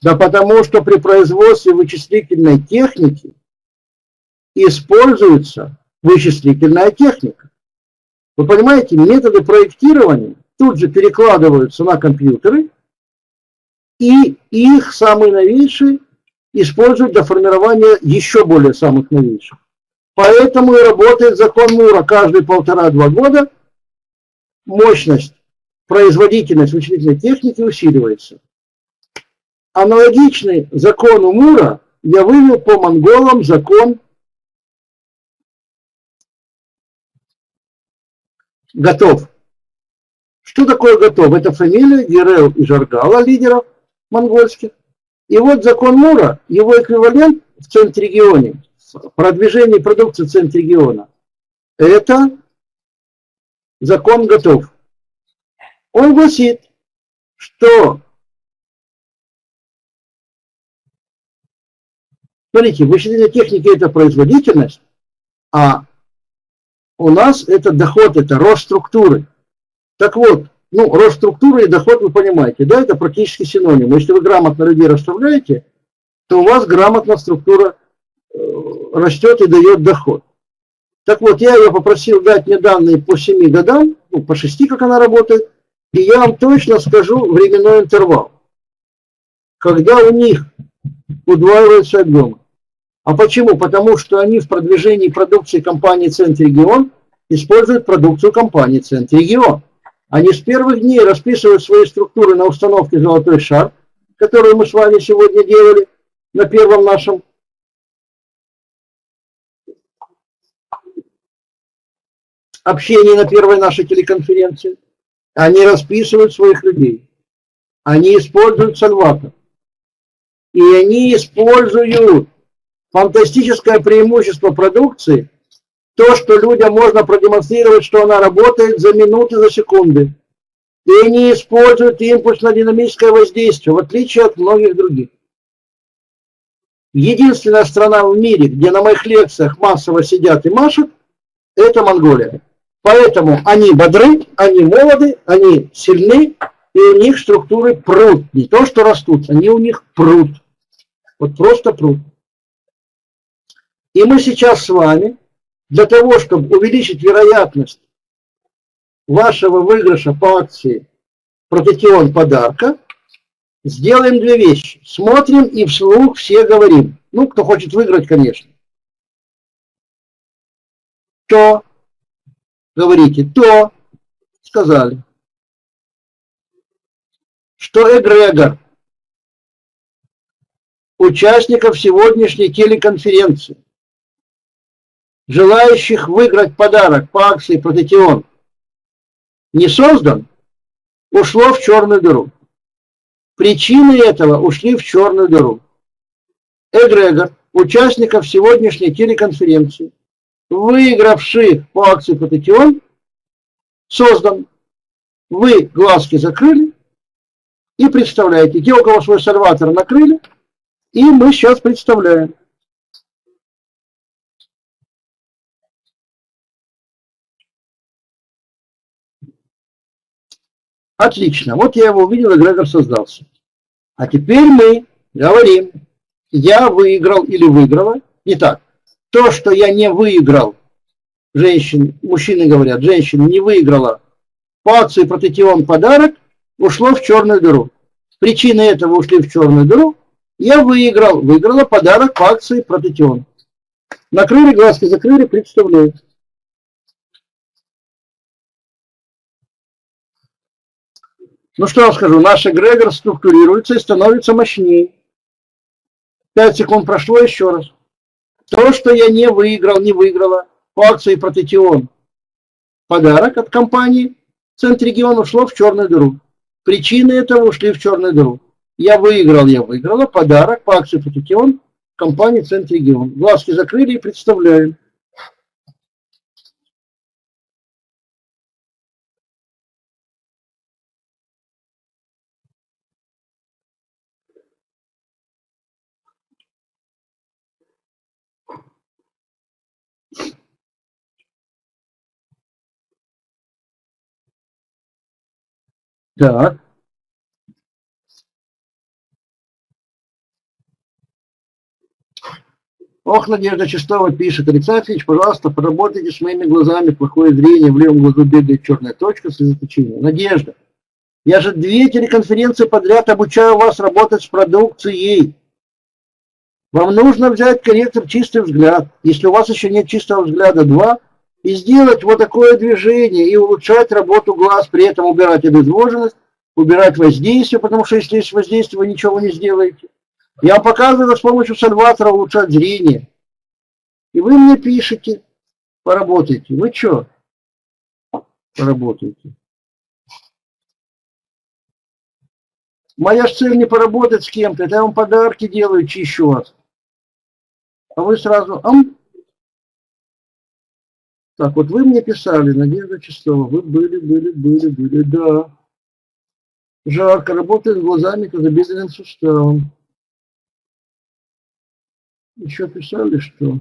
Да потому что при производстве вычислительной техники используется вычислительная техника. Вы понимаете, методы проектирования тут же перекладываются на компьютеры, и их самые новейшие используют для формирования еще более самых новейших. Поэтому и работает закон Мура каждые 1,5-2 года. Мощность, производительность вычислительной техники усиливается. Аналогичный закону Мура я вывел по монголам закон готов. Что такое готов? Это фамилия Герел и Жаргала, лидеров монгольских. И вот закон Мура, его эквивалент в Центрегионе, продвижение продукции в центре региона, это закон готов. Он гласит, что, смотрите, вычислительная техника это производительность, а у нас это доход, это рост структуры. Так вот, ну, рост структуры и доход, вы понимаете, да, это практически синоним. Если вы грамотно людей расставляете, то у вас грамотно структура растет и дает доход. Так вот, я ее попросил дать мне данные по 7 годам, ну, по 6, как она работает, и я вам точно скажу временной интервал. Когда у них удваиваются объемы. А почему? Потому что они в продвижении продукции компании Центрегион используют продукцию компании Центрегион. Они с первых дней расписывают свои структуры на установке «Золотой шар», которую мы с вами сегодня делали на первом нашем общении, на первой нашей телеконференции. Они расписывают своих людей. Они используют Сальватор. И они используют фантастическое преимущество продукции, то, что людям можно продемонстрировать, что она работает за минуты, за секунды. И они используют импульсно-динамическое воздействие, в отличие от многих других. Единственная страна в мире, где на моих лекциях массово сидят и машут, это Монголия. Поэтому они бодры, они молоды, они сильны, и у них структуры прут. Не то, что растут, они у них прут. Вот просто прут. И мы сейчас с вами, для того, чтобы увеличить вероятность вашего выигрыша по акции Протетион подарка, сделаем две вещи. Смотрим и вслух все говорим. Ну, кто хочет выиграть, конечно. То, говорите, то, сказали, что эгрегор участников сегодняшней телеконференции, желающих выиграть подарок по акции Протетион, не создан, ушло в черную дыру. Причины этого ушли в черную дыру. Эгрегор участников сегодняшней телеконференции, выигравших по акции Протетион, создан. Вы глазки закрыли и представляете. Те, у кого свой сальватор, накрыли, и мы сейчас представляем. Отлично. Вот я его увидел, эгрегор создался. А теперь мы говорим, я выиграл или выиграла. Итак, то, что я не выиграл, мужчины говорят, женщина не выиграла по акции Протетион подарок, ушло в черную дыру. Причины этого ушли в черную дыру. Я выиграла подарок по акции Протетион. Накрыли, глазки закрыли, представляю. Ну что я вам скажу, наш эгрегор структурируется и становится мощнее. 5 секунд прошло, еще раз. То, что я не выиграл, не выиграла по акции Протетион подарок от компании Центрегион, ушло в черную дыру. Причины этого ушли в черную дыру. Я выиграла подарок по акции Протетион компании Центрегион. Глазки закрыли и представляем. Так. Ох, Надежда Чистова пишет: Александр Ильич, пожалуйста, поработайте с моими глазами, плохое зрение, в левом глазу бегает черная точка, слезоточение. Надежда, я же 2 телеконференции подряд обучаю вас работать с продукцией. Вам нужно взять корректор «Чистый взгляд», если у вас еще нет чистого взгляда 2, и сделать вот такое движение, и улучшать работу глаз, при этом убирать обезвоженность, убирать воздействие, потому что если есть воздействие, вы ничего не сделаете. Я вам показываю с помощью сальватора улучшать зрение. И вы мне пишете, поработайте. Вы что? Поработайте. Моя цель не поработать с кем-то, это я вам подарки делаю, чищу вас. А вы сразу... Так, вот вы мне писали, Надежда Чистова, вы были, да. Жарко, работает глазами, тазобедренным суставом. Еще писали, что...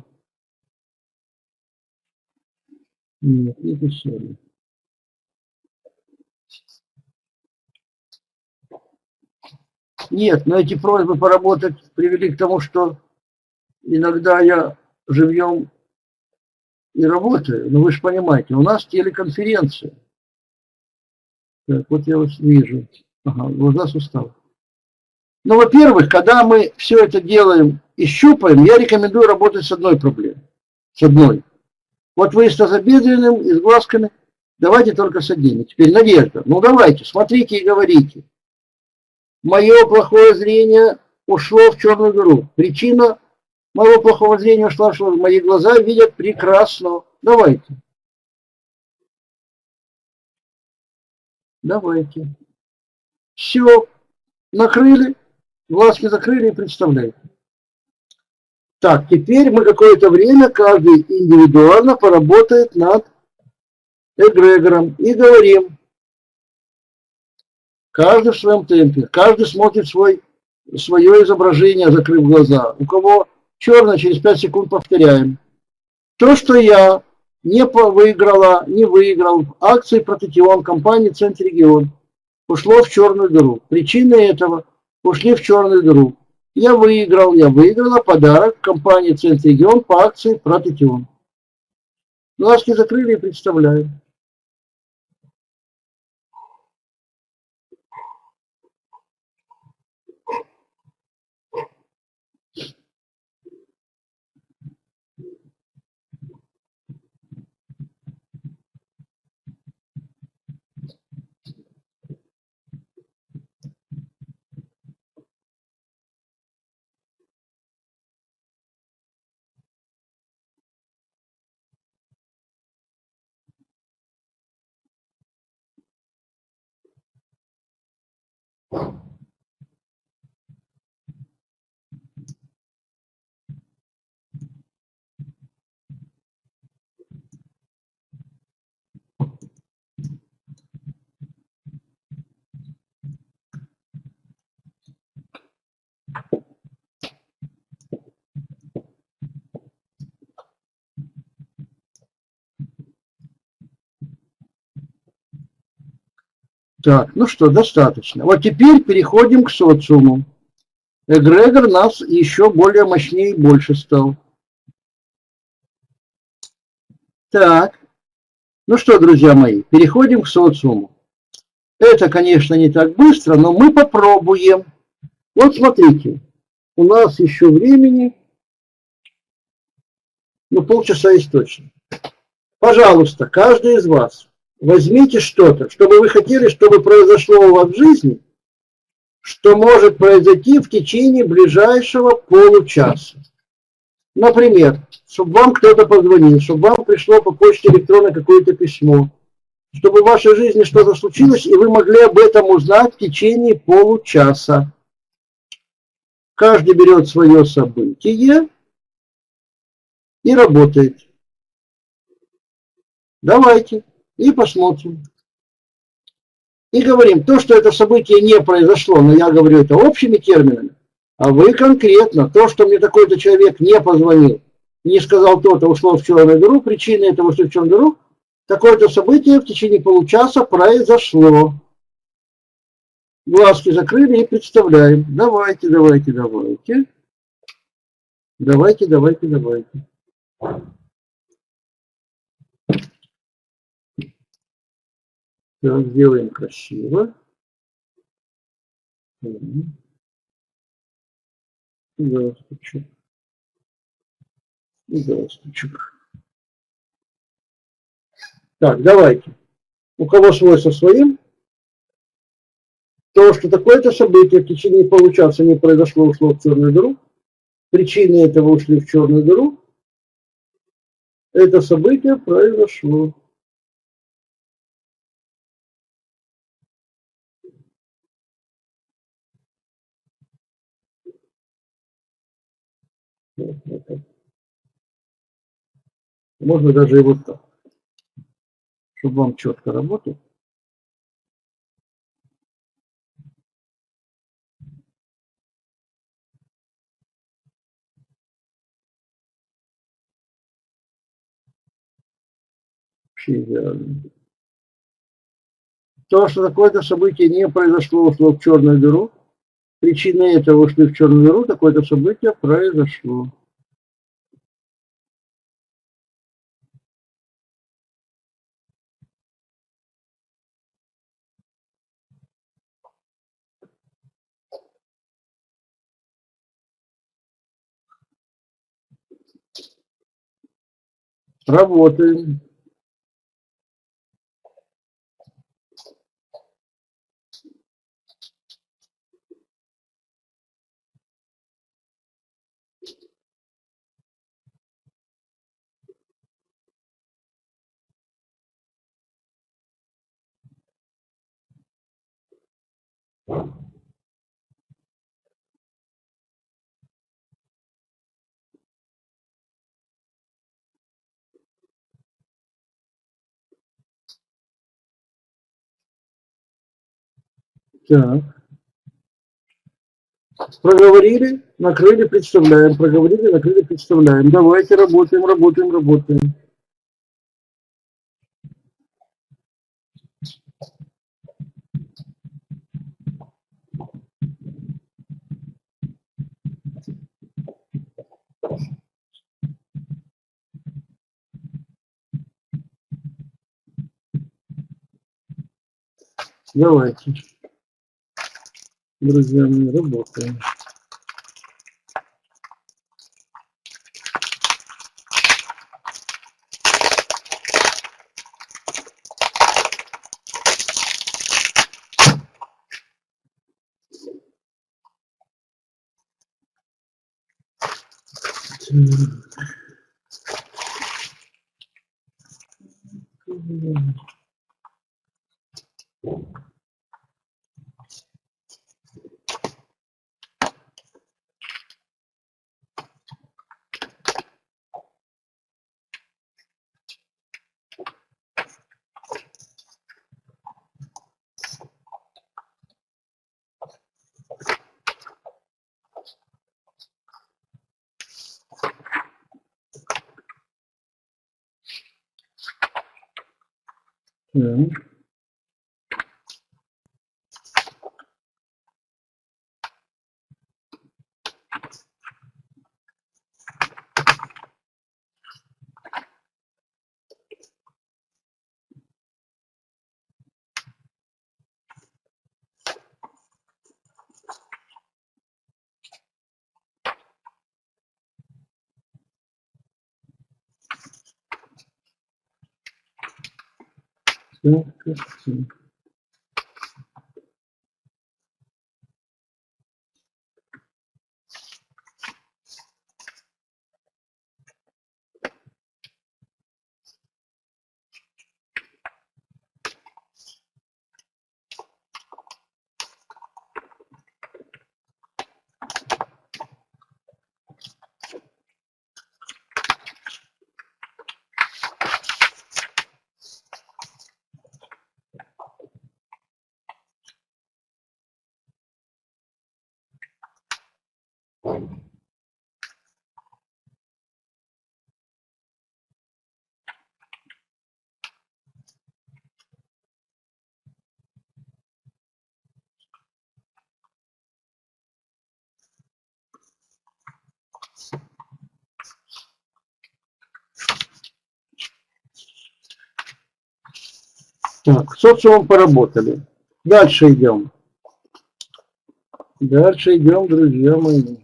Нет, не писали. Нет, но эти просьбы поработать привели к тому, что иногда я живьем и работаю. Но вы же понимаете, у нас телеконференция. Так, вот я вас вижу. Ага, глаза сустав. Но, во-первых, когда мы все это делаем и щупаем, я рекомендую работать с одной проблемой. С одной. Вот вы с тазобедренным и с глазками, давайте только с одними. Теперь Надежда, ну давайте, смотрите и говорите. Мое плохое зрение ушло в черную дыру. Причина моего плохого зрения ушла, что мои глаза видят прекрасно. Давайте. Давайте. Все. Накрыли, глазки закрыли и представляете. Так, теперь мы какое-то время каждый индивидуально поработает над эгрегором и говорим, каждый в своем темпе, каждый смотрит свое изображение, закрыв глаза. У кого черное, через 5 секунд повторяем. То, что я не выиграла, не выиграл акции Протетион компании Центрегион, ушло в черную дыру. Причины этого ушли в черную дыру. Я выиграла подарок компании Центрегион по акции Протетион. Глазки закрыли и представляем. Так, ну что, достаточно. Вот теперь переходим к социуму. Эгрегор нас еще более мощнее и больше стал. Так, ну что, друзья мои, переходим к социуму. Это, конечно, не так быстро, но мы попробуем. Вот смотрите, у нас еще времени, ну, полчаса есть точно. Пожалуйста, каждый из вас, возьмите что-то, что бы вы хотели, чтобы произошло у вас в жизни, что может произойти в течение ближайшего получаса. Например, чтобы вам кто-то позвонил, чтобы вам пришло по почте электронной какое-то письмо, чтобы в вашей жизни что-то случилось, и вы могли об этом узнать в течение получаса. Каждый берет свое событие и работает. Давайте и посмотрим. И говорим, то, что это событие не произошло, но я говорю это общими терминами, а вы конкретно, то, что мне такой-то человек не позвонил, не сказал то-то, ушло в черную дыру, причина этого ушло в черную дыру, такое-то событие в течение получаса произошло. Глазки закрыли и представляем. Давайте, давайте, давайте. Давайте, давайте, давайте. Так, сделаем красиво. Галстучек. Галстучек. Так, давайте. У кого свой со своим? То, что такое-то событие в течение получаса не произошло, ушло в черную дыру. Причины этого ушли в черную дыру. Это событие произошло. Можно даже и вот так, чтобы вам четко работать. Вообще идеально. То, что такое-то событие не произошло, ушло в черную дыру. Причины этого ушли в черную дыру, такое-то событие произошло. Работаем. Так. Проговорили, накрыли, представляем. Проговорили, накрыли, представляем. Давайте работаем, работаем, работаем. Давайте. Друзья мои, работаем. Так, с социумом поработали. Дальше идем. Дальше идем, друзья мои.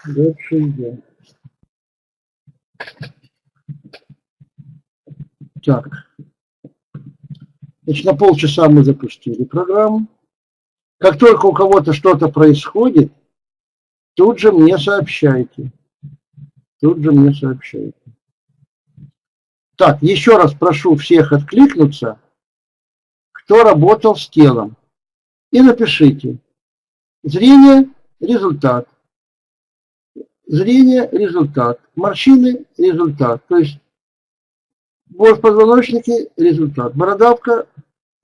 Дальше идем. Так. Значит, на полчаса мы запустили программу. Как только у кого-то что-то происходит, тут же мне сообщайте. Тут же мне сообщайте. Так, еще раз прошу всех откликнуться, кто работал с телом. И напишите. Зрение – результат. Зрение – результат. Морщины – результат. То есть боль в позвоночнике – результат. Бородавка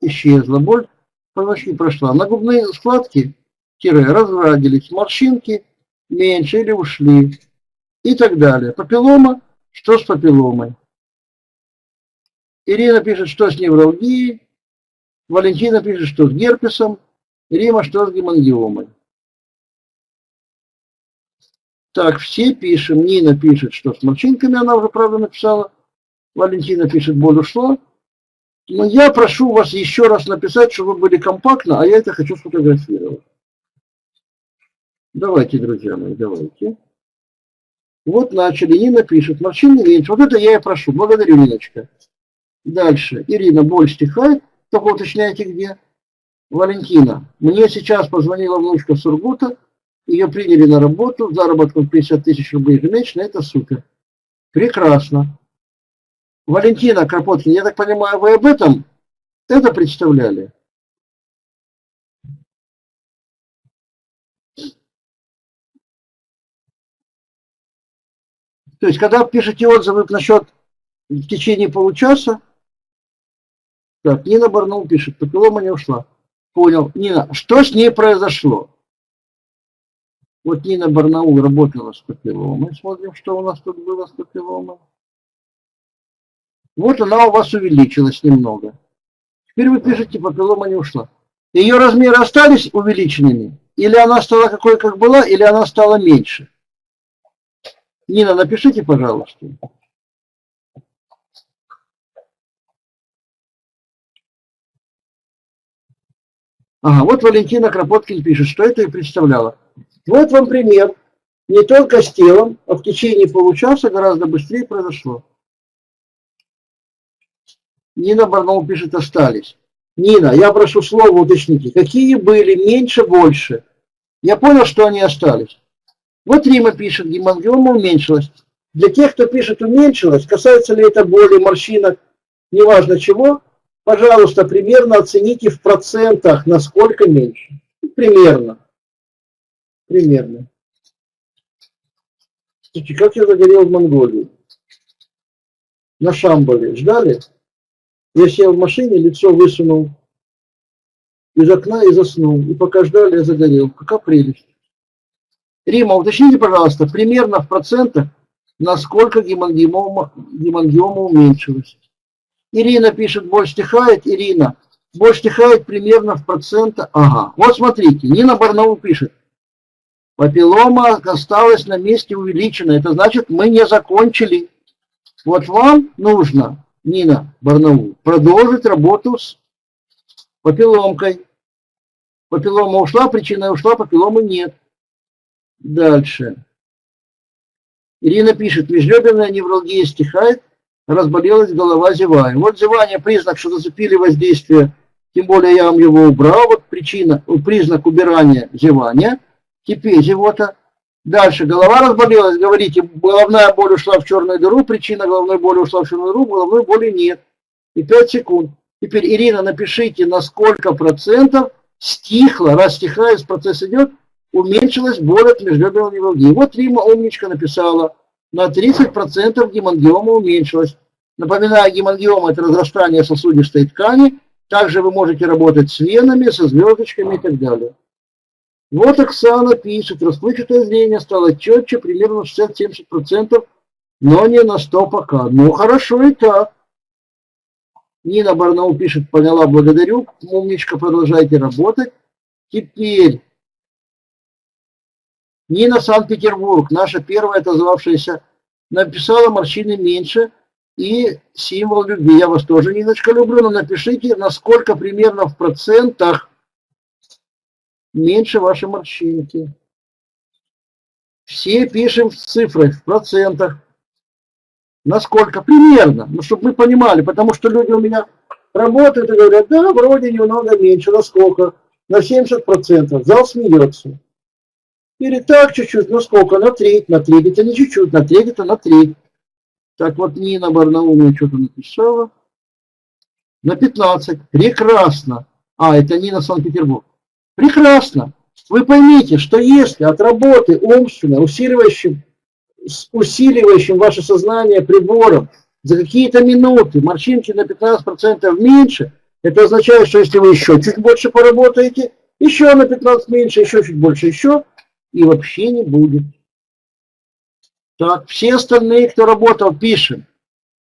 исчезла, боль в позвоночнике прошла. На губные складки разгладились. Морщинки меньше или ушли. И так далее. Папиллома – что с папилломой? Ирина пишет, что с невралгией. Валентина пишет, что с герпесом. Рима, что с гемангиомой. Так, все пишем. Нина пишет, что с морщинками, она уже правда написала. Валентина пишет, боль ушла. Но я прошу вас еще раз написать, чтобы вы были компактно, а я это хочу сфотографировать. Давайте, друзья мои, давайте. Вот начали. Нина пишет. Морщины меньше. Вот это я и прошу. Благодарю, Ниночка. Дальше. Ирина, боль стихает. Только уточняйте, где. Валентина. Мне сейчас позвонила внучка Сургута. Ее приняли на работу. Заработком 50 тысяч рублей ежемесячно. Это супер. Прекрасно. Валентина Кропоткина, я так понимаю, вы об этом это представляли? То есть, когда пишете отзывы насчет в течение получаса, так, Нина Барнаул пишет, папиллома не ушла. Понял. Нина, что с ней произошло? Вот Нина Барнаул работала с папилломой. Смотрим, что у нас тут было с папилломой. Вот она у вас увеличилась немного. Теперь вы пишете, папиллома не ушла. Ее размеры остались увеличенными? Или она стала какой, как была, или она стала меньше? Нина, напишите, пожалуйста. Ага, вот Валентина Кропоткин пишет, что это и представляла. Вот вам пример. Не только с телом, а в течение получаса гораздо быстрее произошло. Нина Барнаул пишет, остались. Нина, я прошу слова уточните. Какие были меньше, больше? Я понял, что они остались. Вот Рима пишет, гемангиома уменьшилась. Для тех, кто пишет уменьшилась, касается ли это боли, морщинок, неважно чего, пожалуйста, примерно оцените в процентах, насколько меньше. Примерно. Примерно. Слушайте, как я загорел в Монголии? На Шамбале. Ждали? Я сел в машине, лицо высунул из окна и заснул. И пока ждали, я загорел. Какая прелесть. Рима, уточните, пожалуйста, примерно в процентах, насколько гемангиома уменьшилась. Ирина пишет, боль стихает. Ирина, боль стихает примерно в процентах. Ага, вот смотрите, Нина Барнаул пишет. Папиллома осталась на месте увеличена. Это значит, мы не закончили. Вот вам нужно, Нина Барнаул, продолжить работу с папилломкой. Папиллома ушла, причина ушла, папилломы нет. Дальше. Ирина пишет, межреберная невралгия стихает, разболелась голова, зеваю. Вот зевание признак, что зацепили воздействие, тем более я вам его убрал. Вот причина, признак убирания зевания. Теперь зевота. Дальше. Голова разболелась, говорите, головная боль ушла в черную дыру, причина головной боли ушла в черную дыру, головной боли нет. И 5 секунд. Теперь, Ирина, напишите, на сколько процентов стихло, раз стихает, процесс идет, уменьшилась боль от межреберной невралгии. Вот Рима умничка написала, на 30% гемангиома уменьшилась. Напоминаю, гемангиома – это разрастание сосудистой ткани. Также вы можете работать с венами, со звездочками и так далее. Вот Оксана пишет, расплывчатое зрение стало четче, примерно 60-70%, но не на 100 пока. Ну, хорошо и так. Нина Барнаул пишет, поняла, благодарю. Умничка, продолжайте работать. Теперь Нина Санкт-Петербург, наша первая отозвавшаяся, написала морщины меньше и символ любви. Я вас тоже, Ниночка, люблю, но напишите, насколько примерно в процентах меньше ваши морщинки. Все пишем в цифрах, в процентах. Насколько? Примерно. Ну, чтобы мы понимали, потому что люди у меня работают и говорят, да, вроде немного меньше. Насколько? На 70%. Зал смеется. Или так чуть-чуть, ну сколько? На треть. На треть это не чуть-чуть, на треть это на треть. Так вот Нина Барнаул мне что-то написала. На 15. Прекрасно. А, это Нина Санкт-Петербург. Прекрасно. Вы поймите, что если от работы умственно, усиливающим ваше сознание прибором за какие-то минуты морщинки на 15% меньше, это означает, что если вы еще чуть больше поработаете, еще на 15 меньше, еще чуть больше, еще, и вообще не будет. Так, все остальные, кто работал, пишем.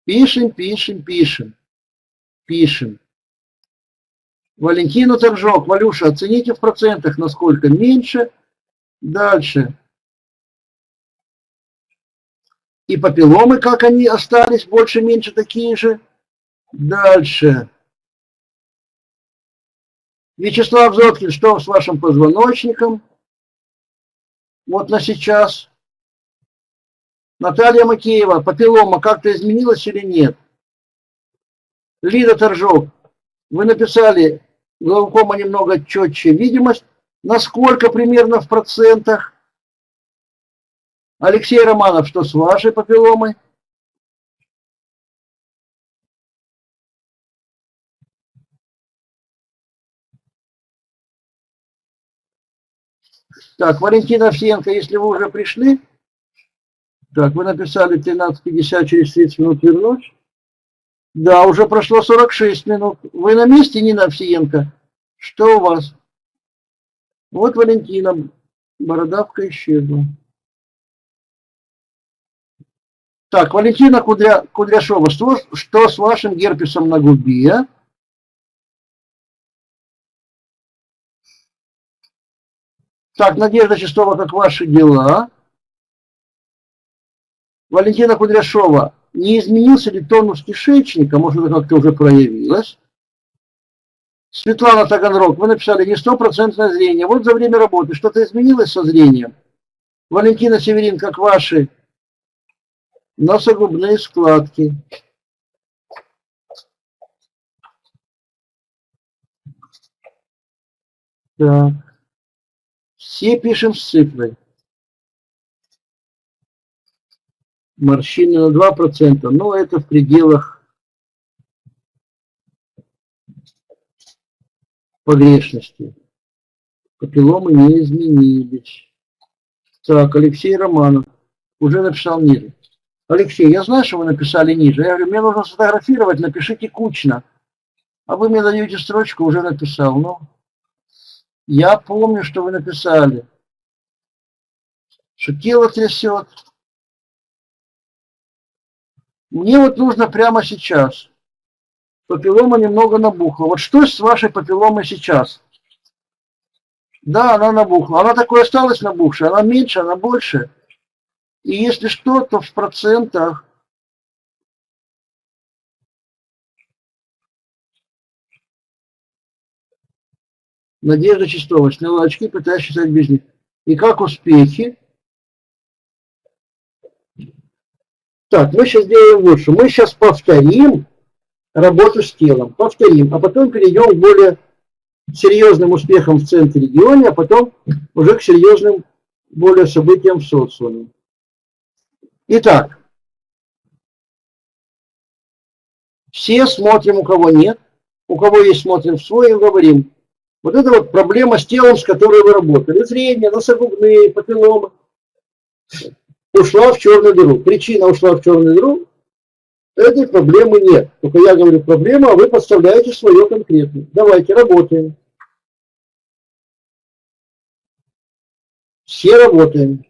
Пишем, пишем, пишем. Пишем. Валентина Торжок, Валюша, оцените в процентах, насколько меньше. Дальше. И папилломы, как они остались, больше-меньше такие же. Дальше. Вячеслав Зоткин, что с вашим позвоночником? Вот на сейчас. Наталья Макеева, папиллома как-то изменилась или нет? Лида Торжок, вы написали, глаукома немного четче видимость. Насколько примерно в процентах? Алексей Романов, что с вашей папилломой? Так, Валентина Овсиенко, если вы уже пришли, так, вы написали 13:50, через 30 минут вернусь. Да, уже прошло 46 минут. Вы на месте, Нина Овсиенко? Что у вас? Вот Валентина, бородавка исчезла. Так, Валентина Кудряшова, что с вашим герпесом на губе? Так, Надежда Чистова, как ваши дела? Валентина Кудряшова, не изменился ли тонус кишечника? Может, это как-то уже проявилось? Светлана Таганрог, вы написали не стопроцентное зрение. Вот за время работы что-то изменилось со зрением? Валентина Северин, как ваши? Носогубные складки. Так. Все пишем с цифрой. Морщины на 2%, но это в пределах погрешности. Папилломы не изменились. Так, Алексей Романов уже написал ниже. Алексей, я знаю, что вы написали ниже. Я говорю, мне нужно сфотографировать, напишите кучно. А вы мне даете строчку, уже написал. Ну, я помню, что вы написали. Что тело трясет. Мне вот нужно прямо сейчас. Папиллома немного набухла. Вот что с вашей папилломой сейчас? Да, она набухла. Она такой осталась набухшая. Она меньше, она больше. И если что, то в процентах. Надежда Чистова, сняла очки, пытаясь считать без них. И как успехи? Так, мы сейчас сделаем лучше. Мы сейчас повторим работу с телом. Повторим, а потом перейдем к более серьезным успехам в центре регионе, а потом уже к серьезным более событиям в социуме. Итак, все смотрим, у кого нет. У кого есть, смотрим в свой и говорим. Вот это вот проблема с телом, с которой вы работали. Зрение, носогубные, папилломы. Ушла в черную дыру. Причина ушла в черную дыру. Этой проблемы нет. Только я говорю проблему, а вы подставляете свое конкретно. Давайте, работаем. Все работаем.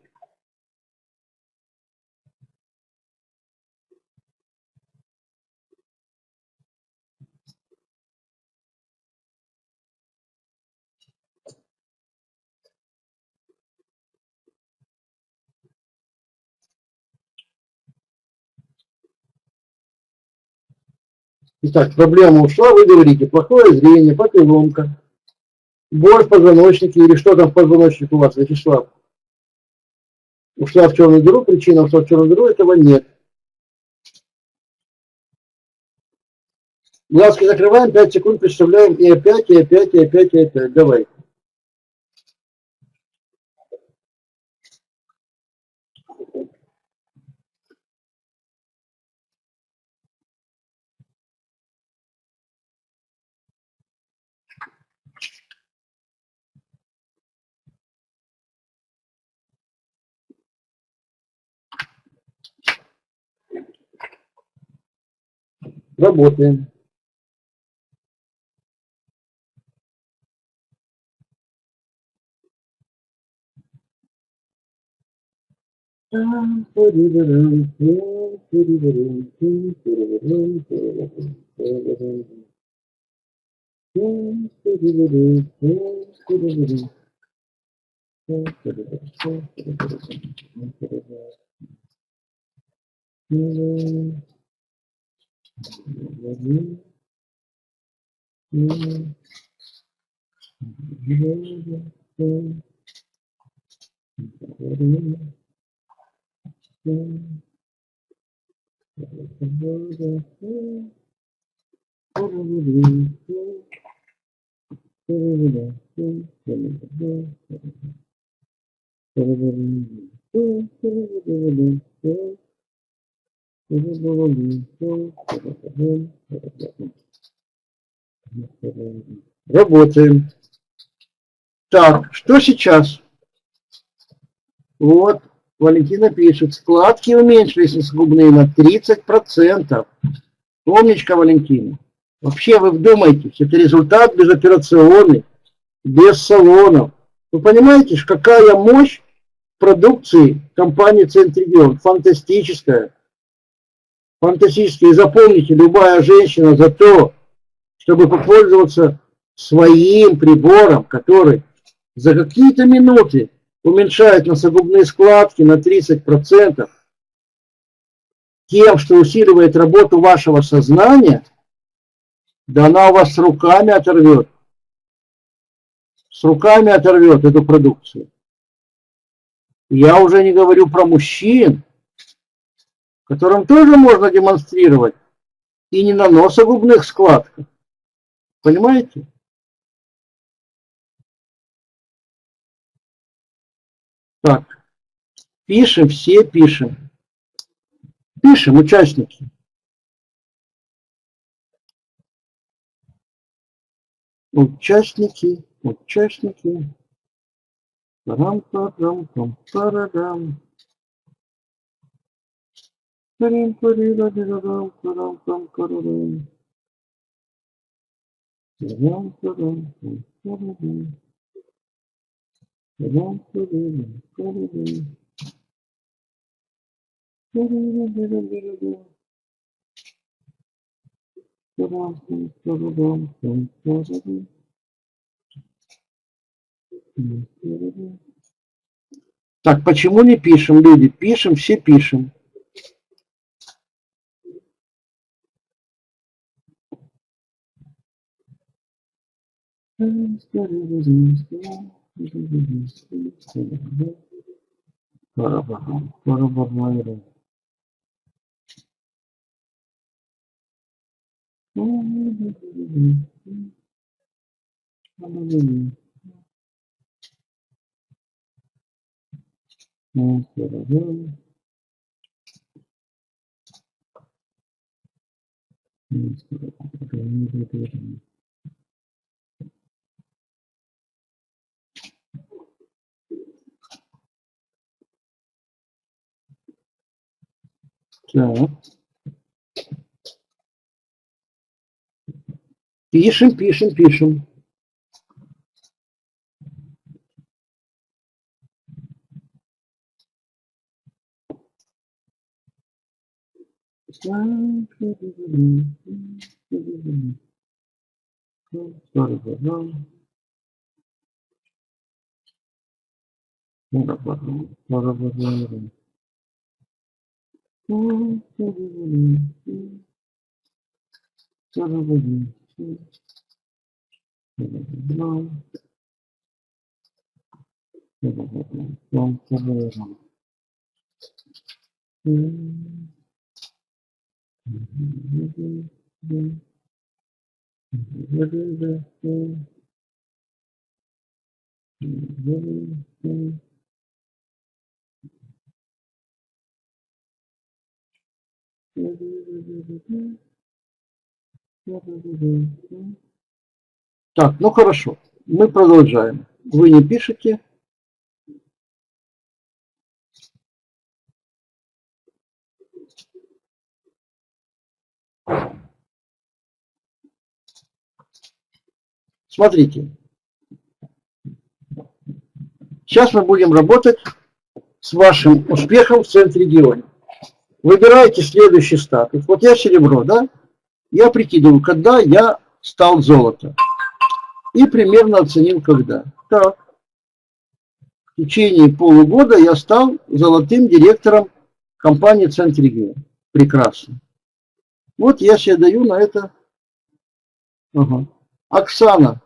Итак, проблема ушла, вы говорите, плохое зрение, папилломка, боль в позвоночнике или что там в позвоночнике у вас, Вячеслав? Ушла в черную дыру, причина ушла в черную дыру, этого нет. Глазки закрываем, 5 секунд представляем, и опять, и опять, и опять, и опять. Давай. Работаем. Работаем. Так, что сейчас? Вот, Валентина пишет, складки уменьшились губные на 30%. Умничка, Валентина. Вообще вы вдумайтесь, это результат безоперационный, без салонов. Вы понимаете, какая мощь продукции компании Центрегион? Фантастическая. Фантастическая. И запомните, любая женщина за то, чтобы попользоваться своим прибором, который за какие-то минуты уменьшает носогубные складки на 30%, тем, что усиливает работу вашего сознания, да она у вас с руками оторвет. С руками оторвет эту продукцию. Я уже не говорю про мужчин, которым тоже можно демонстрировать, и не на носогубных складках. Понимаете? Так, пишем, все пишем. Пишем, участники. Участники. Парам-парам-пам-парадам. Парам-парам-парам-парам-парам. Парам-парам-парам-парам. Парам-парам-парам. Парам-парам-парам. Так, почему не пишем, люди? Пишем, все пишем. Так. Пишем, пишем, пишем. Так, ну хорошо, мы продолжаем. Вы не пишете. Смотрите. Сейчас мы будем работать с вашим успехом в Центрегионе. Выбираете следующий статус. Вот я серебро, да? Я прикидываю, когда я стал золото. И примерно оценил, когда. Так. В течение полугода я стал золотым директором компании Центрегион. Прекрасно. Вот я себе даю на это. Ага. Оксана.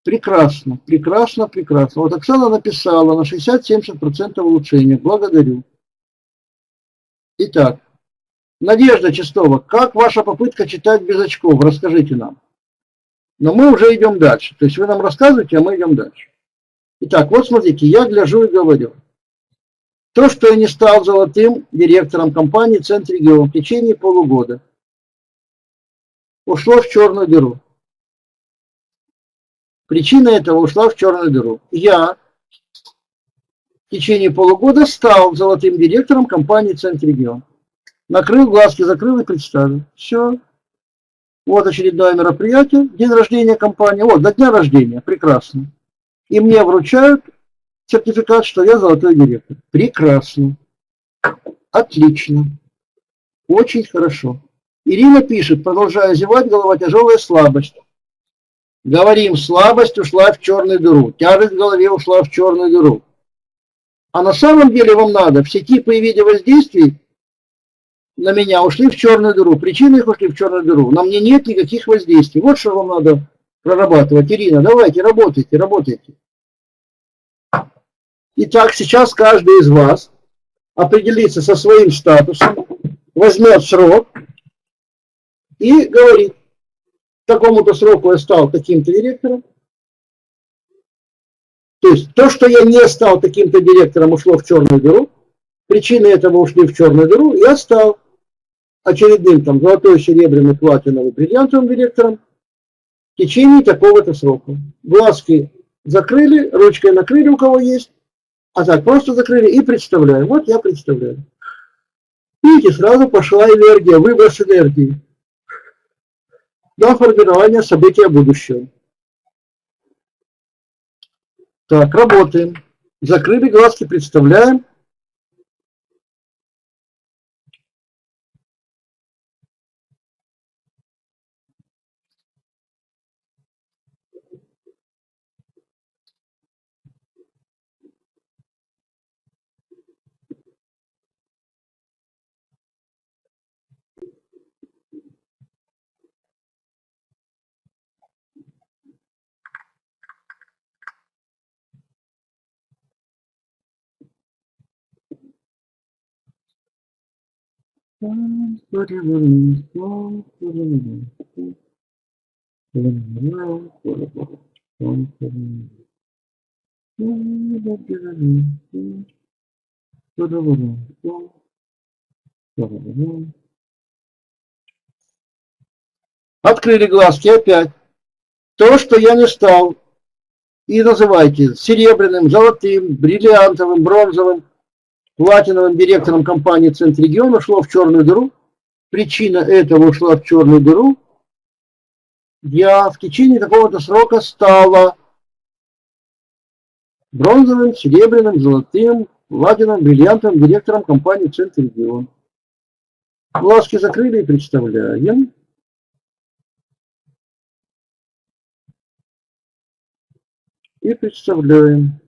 Прекрасно, прекрасно, прекрасно. Вот Оксана написала на 60-70% улучшения. Благодарю. Итак, Надежда Чистова, как ваша попытка читать без очков? Расскажите нам. Но мы уже идем дальше. То есть вы нам рассказываете, а мы идем дальше. Итак, вот смотрите, я гляжу и говорю. То, что я не стал золотым директором компании Центрегион в течение полугода, ушло в черную дыру. Причина этого ушла в черную дыру. Я в течение полугода стал золотым директором компании Центрегион. Накрыл глазки, закрыл и представил. Все. Вот очередное мероприятие, день рождения компании. Вот, до дня рождения. Прекрасно. И мне вручают сертификат, что я золотой директор. Прекрасно. Отлично. Очень хорошо. Ирина пишет, продолжая зевать, голова тяжелая, слабость. Говорим, слабость ушла в черную дыру. Тяжесть в голове ушла в черную дыру. А на самом деле вам надо все типы и виды воздействий на меня ушли в черную дыру. Причины их ушли в черную дыру. На мне нет никаких воздействий. Вот что вам надо прорабатывать. Ирина, давайте, работайте, работайте. Итак, сейчас каждый из вас определится со своим статусом, возьмет срок и говорит, к такому-то сроку я стал таким-то директором. То есть то, что я не стал таким-то директором, ушло в черную дыру. Причины этого ушли в черную дыру. Я стал очередным там золотой, серебряный, платиновый, бриллиантовым директором в течение такого-то срока. Глазки закрыли, ручкой накрыли, у кого есть, а так просто закрыли и представляем. Вот я представляю. Видите, сразу пошла энергия, выброс энергии на формирование события будущего. Так, работаем. Закрыли глазки, представляем. Открыли глазки опять. То, что я не стал. И называйте серебряным, золотым, бриллиантовым, бронзовым, платиновым директором компании Центрегион, ушло в черную дыру. Причина этого ушла в черную дыру. Я в течение такого-то срока стала бронзовым, серебряным, золотым, платиновым, бриллиантовым директором компании Центрегион. Глазки закрыли и представляем. И представляем.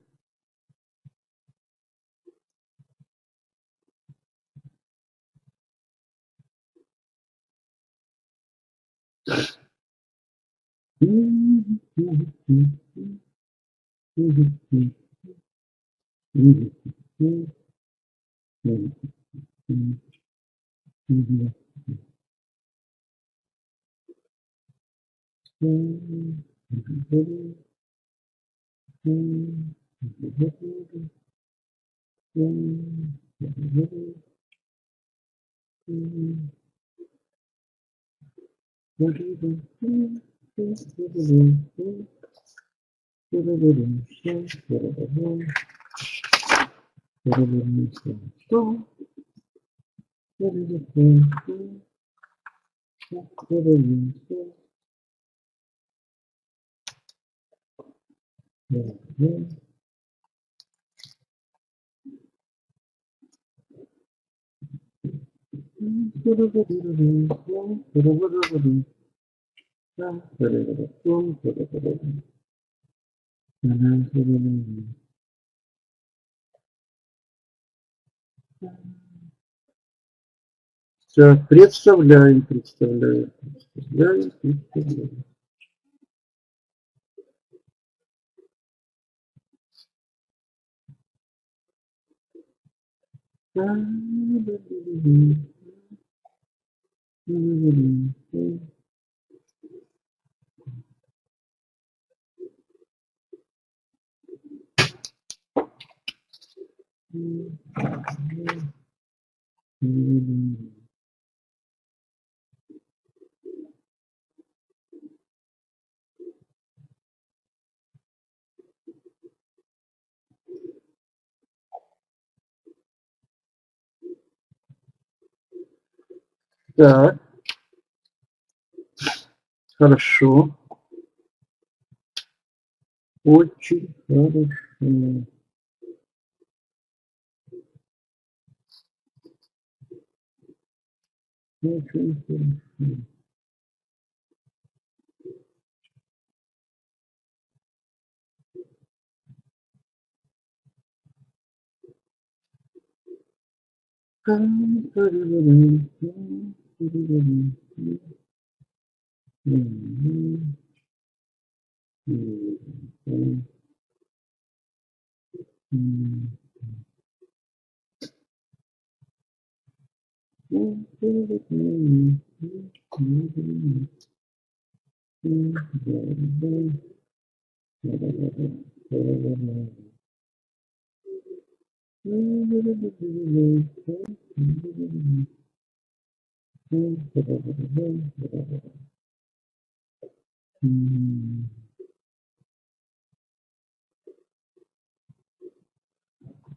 Так, представляем. Так, хорошо. Очень хорошо. Очень хорошо.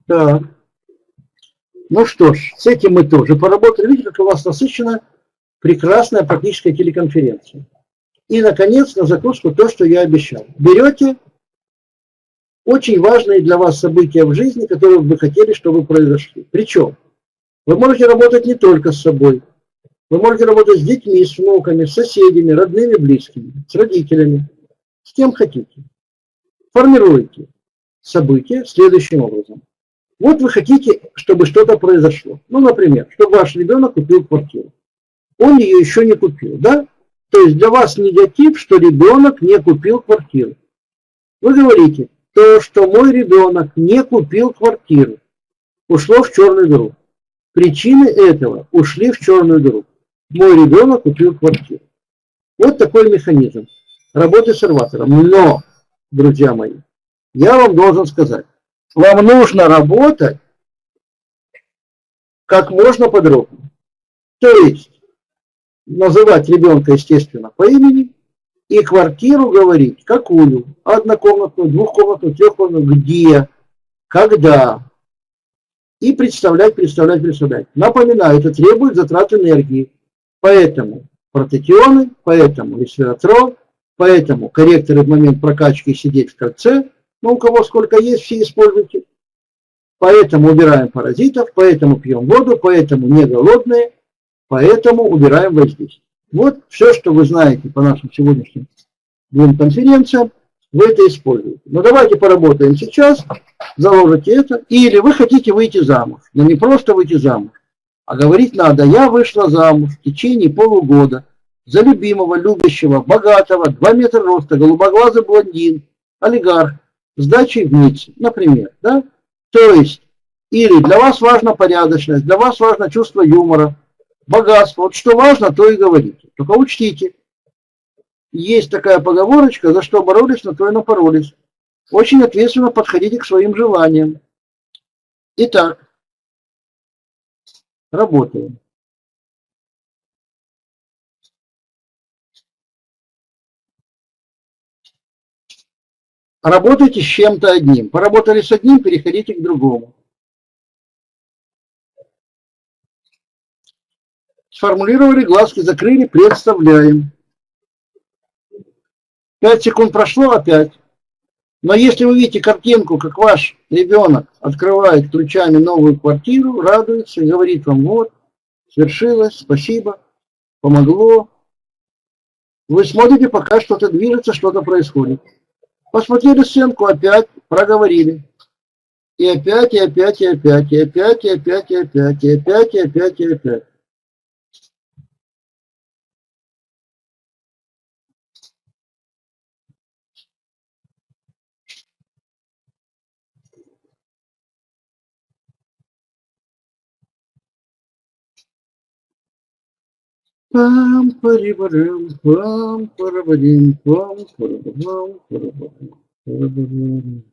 Так, ну что ж, с этим мы тоже поработали. Видите, как у вас насыщена прекрасная практическая телеконференция. И, наконец, на закуску то, что я обещал. Берете очень важные для вас события в жизни, которые вы хотели, чтобы произошли. Причем вы можете работать не только с собой. Вы можете работать с детьми, с внуками, с соседями, родными, близкими, с родителями, с кем хотите. Формируйте события следующим образом. Вот вы хотите, чтобы что-то произошло. Ну, например, чтобы ваш ребенок купил квартиру. Он ее еще не купил, да? То есть для вас негатив, что ребенок не купил квартиру. Вы говорите, то, что мой ребенок не купил квартиру, ушло в черную дыру. Причины этого ушли в черную дыру. Мой ребенок купил квартиру. Вот такой механизм работы с серватором. Но, друзья мои, я вам должен сказать, вам нужно работать как можно подробнее. То есть называть ребенка, естественно, по имени и квартиру говорить какую. Однокомнатную, двухкомнатную, трехкомнатную, где, когда. И представлять. Напоминаю, это требует затрат энергии. Поэтому протекионы, поэтому ресвератрол, поэтому корректоры в момент прокачки сидеть в кольце. Ну, у кого сколько есть, все используйте. Поэтому убираем паразитов, поэтому пьем воду, поэтому не голодные, поэтому убираем воздействие. Вот все, что вы знаете по нашим сегодняшним двум конференциям, вы это используете. Но давайте поработаем сейчас, заложите это. Или вы хотите выйти замуж. Но не просто выйти замуж, а говорить надо, я вышла замуж в течение полугода за любимого, любящего, богатого, 2 метра роста, голубоглазый блондин, олигарх, с дачей в Ницце, например. Да? То есть, или для вас важна порядочность, для вас важно чувство юмора, богатство. Вот что важно, то и говорите. Только учтите, есть такая поговорочка, за что боролись, на то и напоролись. Очень ответственно подходите к своим желаниям. Итак, работаем. Работайте с чем-то одним. Поработали с одним, переходите к другому. Сформулировали, глазки закрыли, представляем. 5 секунд прошло опять. Но если вы видите картинку, как ваш ребенок открывает ключами новую квартиру, радуется и говорит вам, вот, свершилось, спасибо, помогло. Вы смотрите, пока что-то движется, что-то происходит. Посмотрели сценку, опять проговорили. И опять, и опять, и опять, и опять, и опять, и опять, и опять, и опять, и опять. Пам парибарам, пам парабадим, пам парабадам, парабадам, парабадам.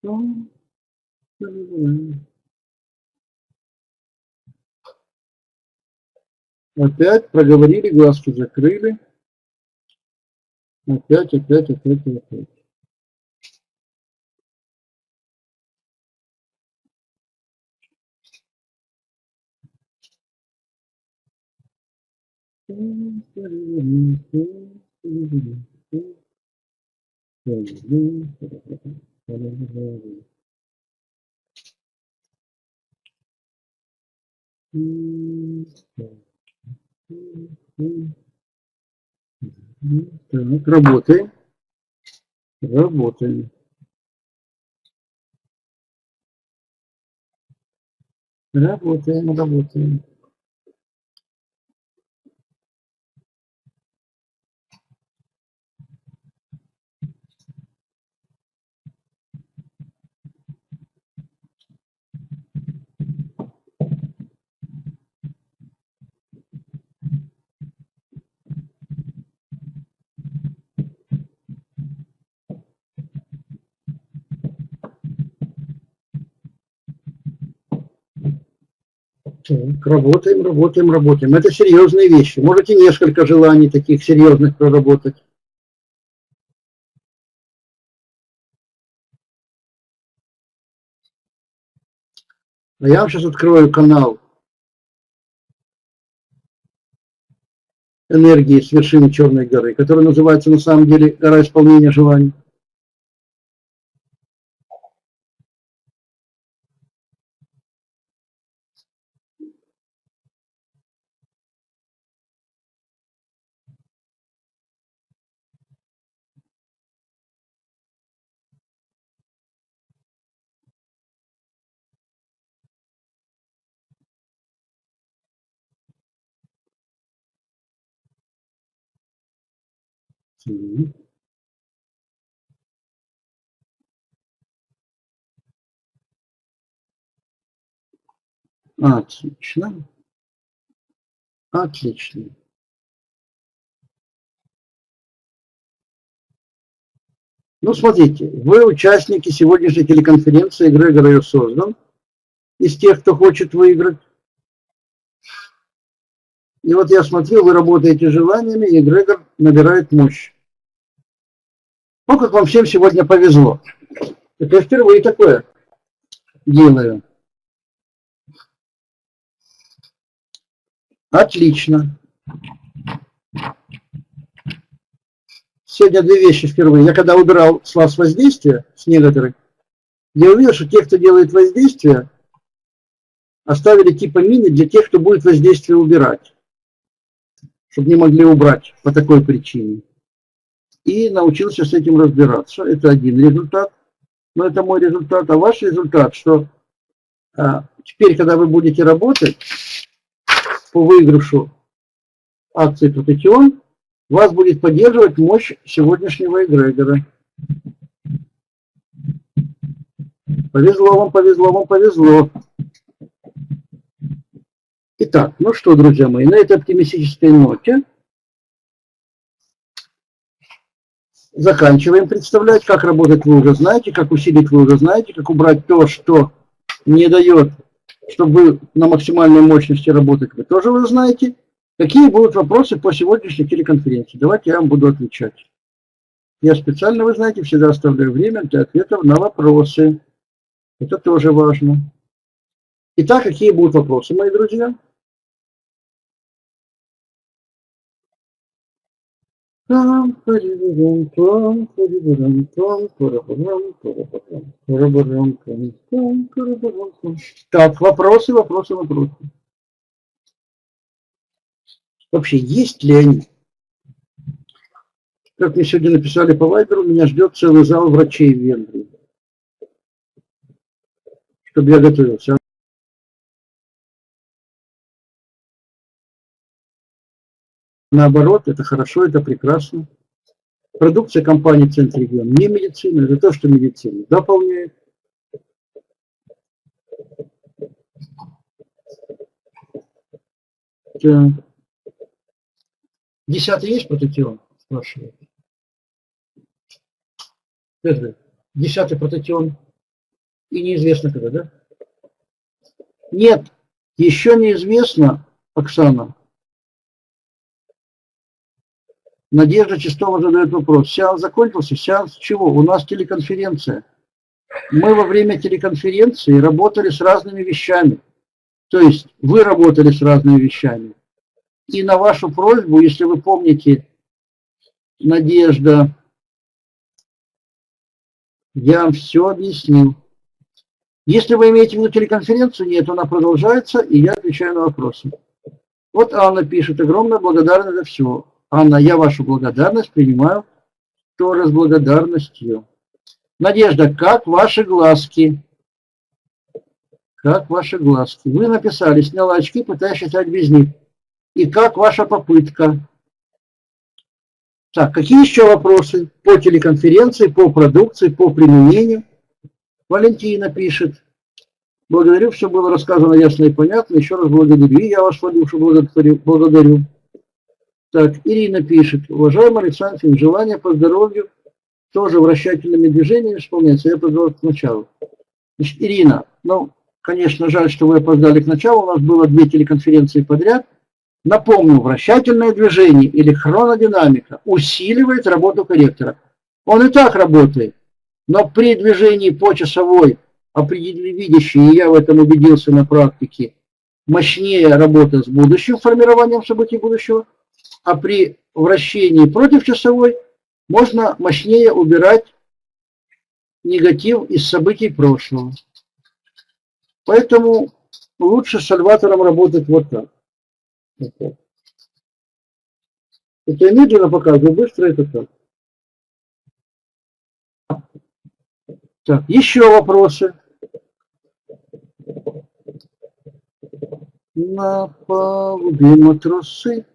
Пам парабадам. Опять проговорили, глазки закрыли. Опять. Так, работаем. Работаем. Так, работаем. Это серьезные вещи. Можете несколько желаний таких серьезных проработать. А я вам сейчас открою канал энергии с вершины Черной горы, который называется на самом деле «Гора исполнения желаний». Отлично. Отлично. Ну, смотрите, вы участники сегодняшней телеконференции, Эгрегор ее создан, из тех, кто хочет выиграть. И вот я смотрю, вы работаете желаниями, и Эгрегор набирает мощь. Ну, как вам всем сегодня повезло. Это я впервые такое делаю. Отлично. Сегодня две вещи впервые. Я когда убирал с вас воздействие, с некоторых, я увидел, что те, кто делает воздействие, оставили типа мины для тех, кто будет воздействие убирать, чтобы не могли убрать по такой причине. И научился с этим разбираться. Это один результат. Но это мой результат. А ваш результат, что теперь, когда вы будете работать по выигрышу акции Тутекион, вас будет поддерживать мощь сегодняшнего эгрегора. Повезло вам, повезло вам, повезло. Итак, ну что, друзья мои, на этой оптимистической ноте заканчиваем представлять. Как работать вы уже знаете, как усилить вы уже знаете, как убрать то, что не дает, чтобы вы на максимальной мощности работать, вы тоже вы знаете. Какие будут вопросы по сегодняшней телеконференции? Давайте я вам буду отвечать. Я специально, вы знаете, всегда оставляю время для ответов на вопросы. Это тоже важно. Итак, какие будут вопросы, мои друзья? Так, вопросы. Вообще, есть ли они? Как мне сегодня написали по Вайберу, меня ждет целый зал врачей в Венгрии, чтобы я готовился. Наоборот, это хорошо, это прекрасно. Продукция компании Центррегион не медицина, это то, что медицина дополняет. Так. 10 есть прототион? Спрашивает. 10 прототион. И неизвестно когда, да? Нет, еще неизвестно, Оксана. Надежда Чистова задает вопрос. Сеанс закончился? Сеанс чего? У нас телеконференция. Мы во время телеконференции работали с разными вещами. То есть вы работали с разными вещами. И на вашу просьбу, если вы помните, Надежда, я вам все объяснил. Если вы имеете в виду телеконференцию, нет, она продолжается, и я отвечаю на вопросы. Вот Анна пишет, огромная благодарность за все. Анна, я вашу благодарность принимаю тоже с благодарностью. Надежда, как ваши глазки? Как ваши глазки? Вы написали, сняла очки, пытаясь читать без них. И как ваша попытка? Так, какие еще вопросы по телеконференции, по продукции, по применению? Валентина пишет. Благодарю, все было рассказано ясно и понятно. Еще раз благодарю. И я вас, Владимир, благодарю. Так, Ирина пишет. Уважаемый Александр Ильич, желание по здоровью тоже вращательными движениями исполняется. Я позвал к началу. Значит, Ирина, ну, конечно, жаль, что вы опоздали к началу. У нас было 2 телеконференции подряд. Напомню, вращательное движение или хронодинамика усиливает работу корректора. Он и так работает, но при движении по часовой, видящий, и я в этом убедился на практике, мощнее работа с будущим формированием событий будущего, а при вращении против часовой можно мощнее убирать негатив из событий прошлого. Поэтому лучше с сальватором работать вот так. Это я медленно показываю, быстро это так. Так, еще вопросы? На палубе матросы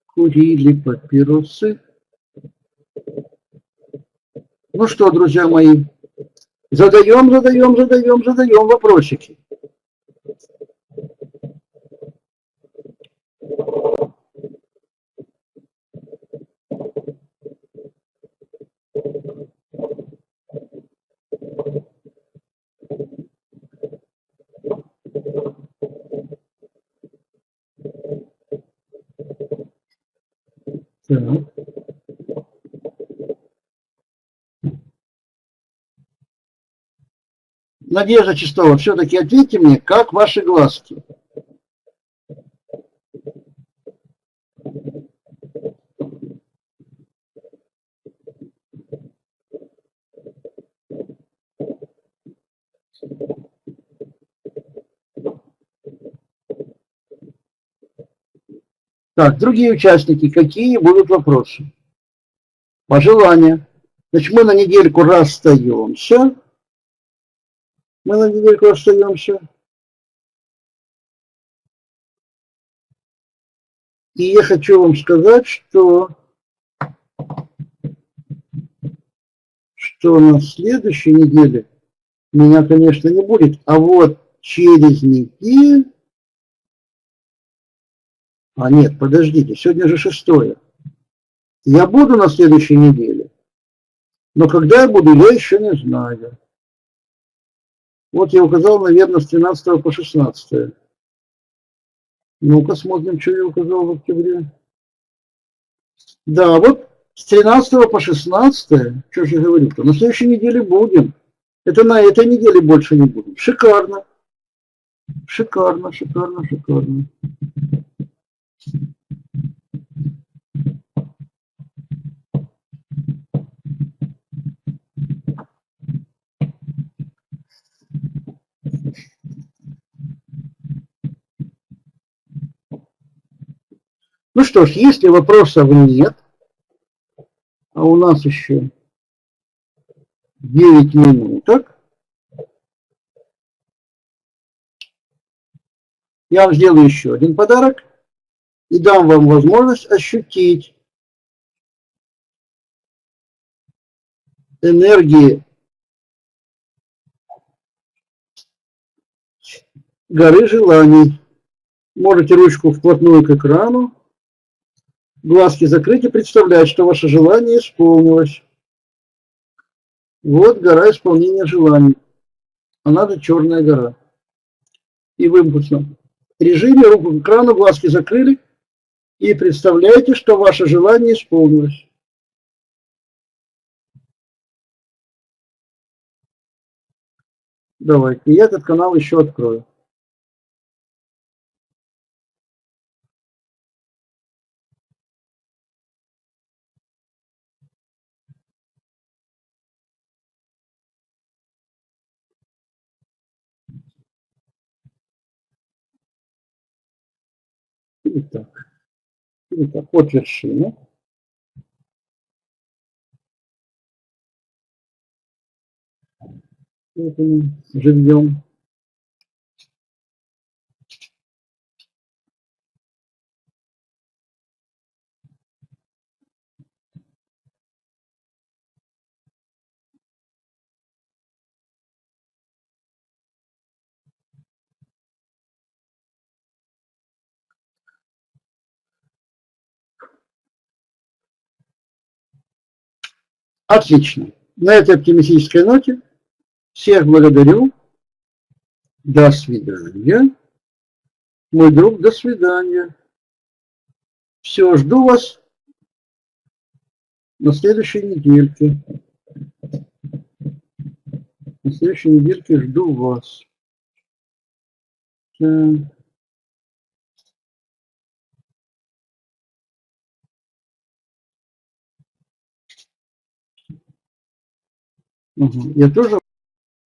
курили папиросы. Ну что, друзья мои, задаем вопросики. Так. Надежда Чистова, все-таки ответьте мне, как ваши глазки? Так, другие участники, какие будут вопросы? Пожелания. Значит, мы на недельку расстаемся. И я хочу вам сказать, что на следующей неделе меня, конечно, не будет, а вот через неделю... А нет, подождите, сегодня же 6-е. Я буду на следующей неделе, но когда я буду, я еще не знаю. Вот я указал, наверное, с 13 по 16. Ну-ка смотрим, что я указал в октябре. Да, вот с 13 по 16, что же я говорю-то, на следующей неделе будем. Это на этой неделе больше не будем. Шикарно. Шикарно. Ну что ж, если вопросов нет, а у нас еще 9 минуток, я вам сделаю еще один подарок. и дам вам возможность ощутить энергии горы желаний. Можете ручку вплотную к экрану, глазки закрыть и представлять, что ваше желание исполнилось. Вот гора исполнения желаний. Она же черная гора. И в импульсном режиме руку к экрану, глазки закрыли и представляете, что ваше желание исполнилось. Давайте, я этот канал еще открою. Итак, вот вершина. Вот мы живем. Отлично. На этой оптимистической ноте всех благодарю. До свидания. Мой друг, до свидания. Все, жду вас на следующей недельке. На следующей недельке жду вас. Так. Угу. Я тоже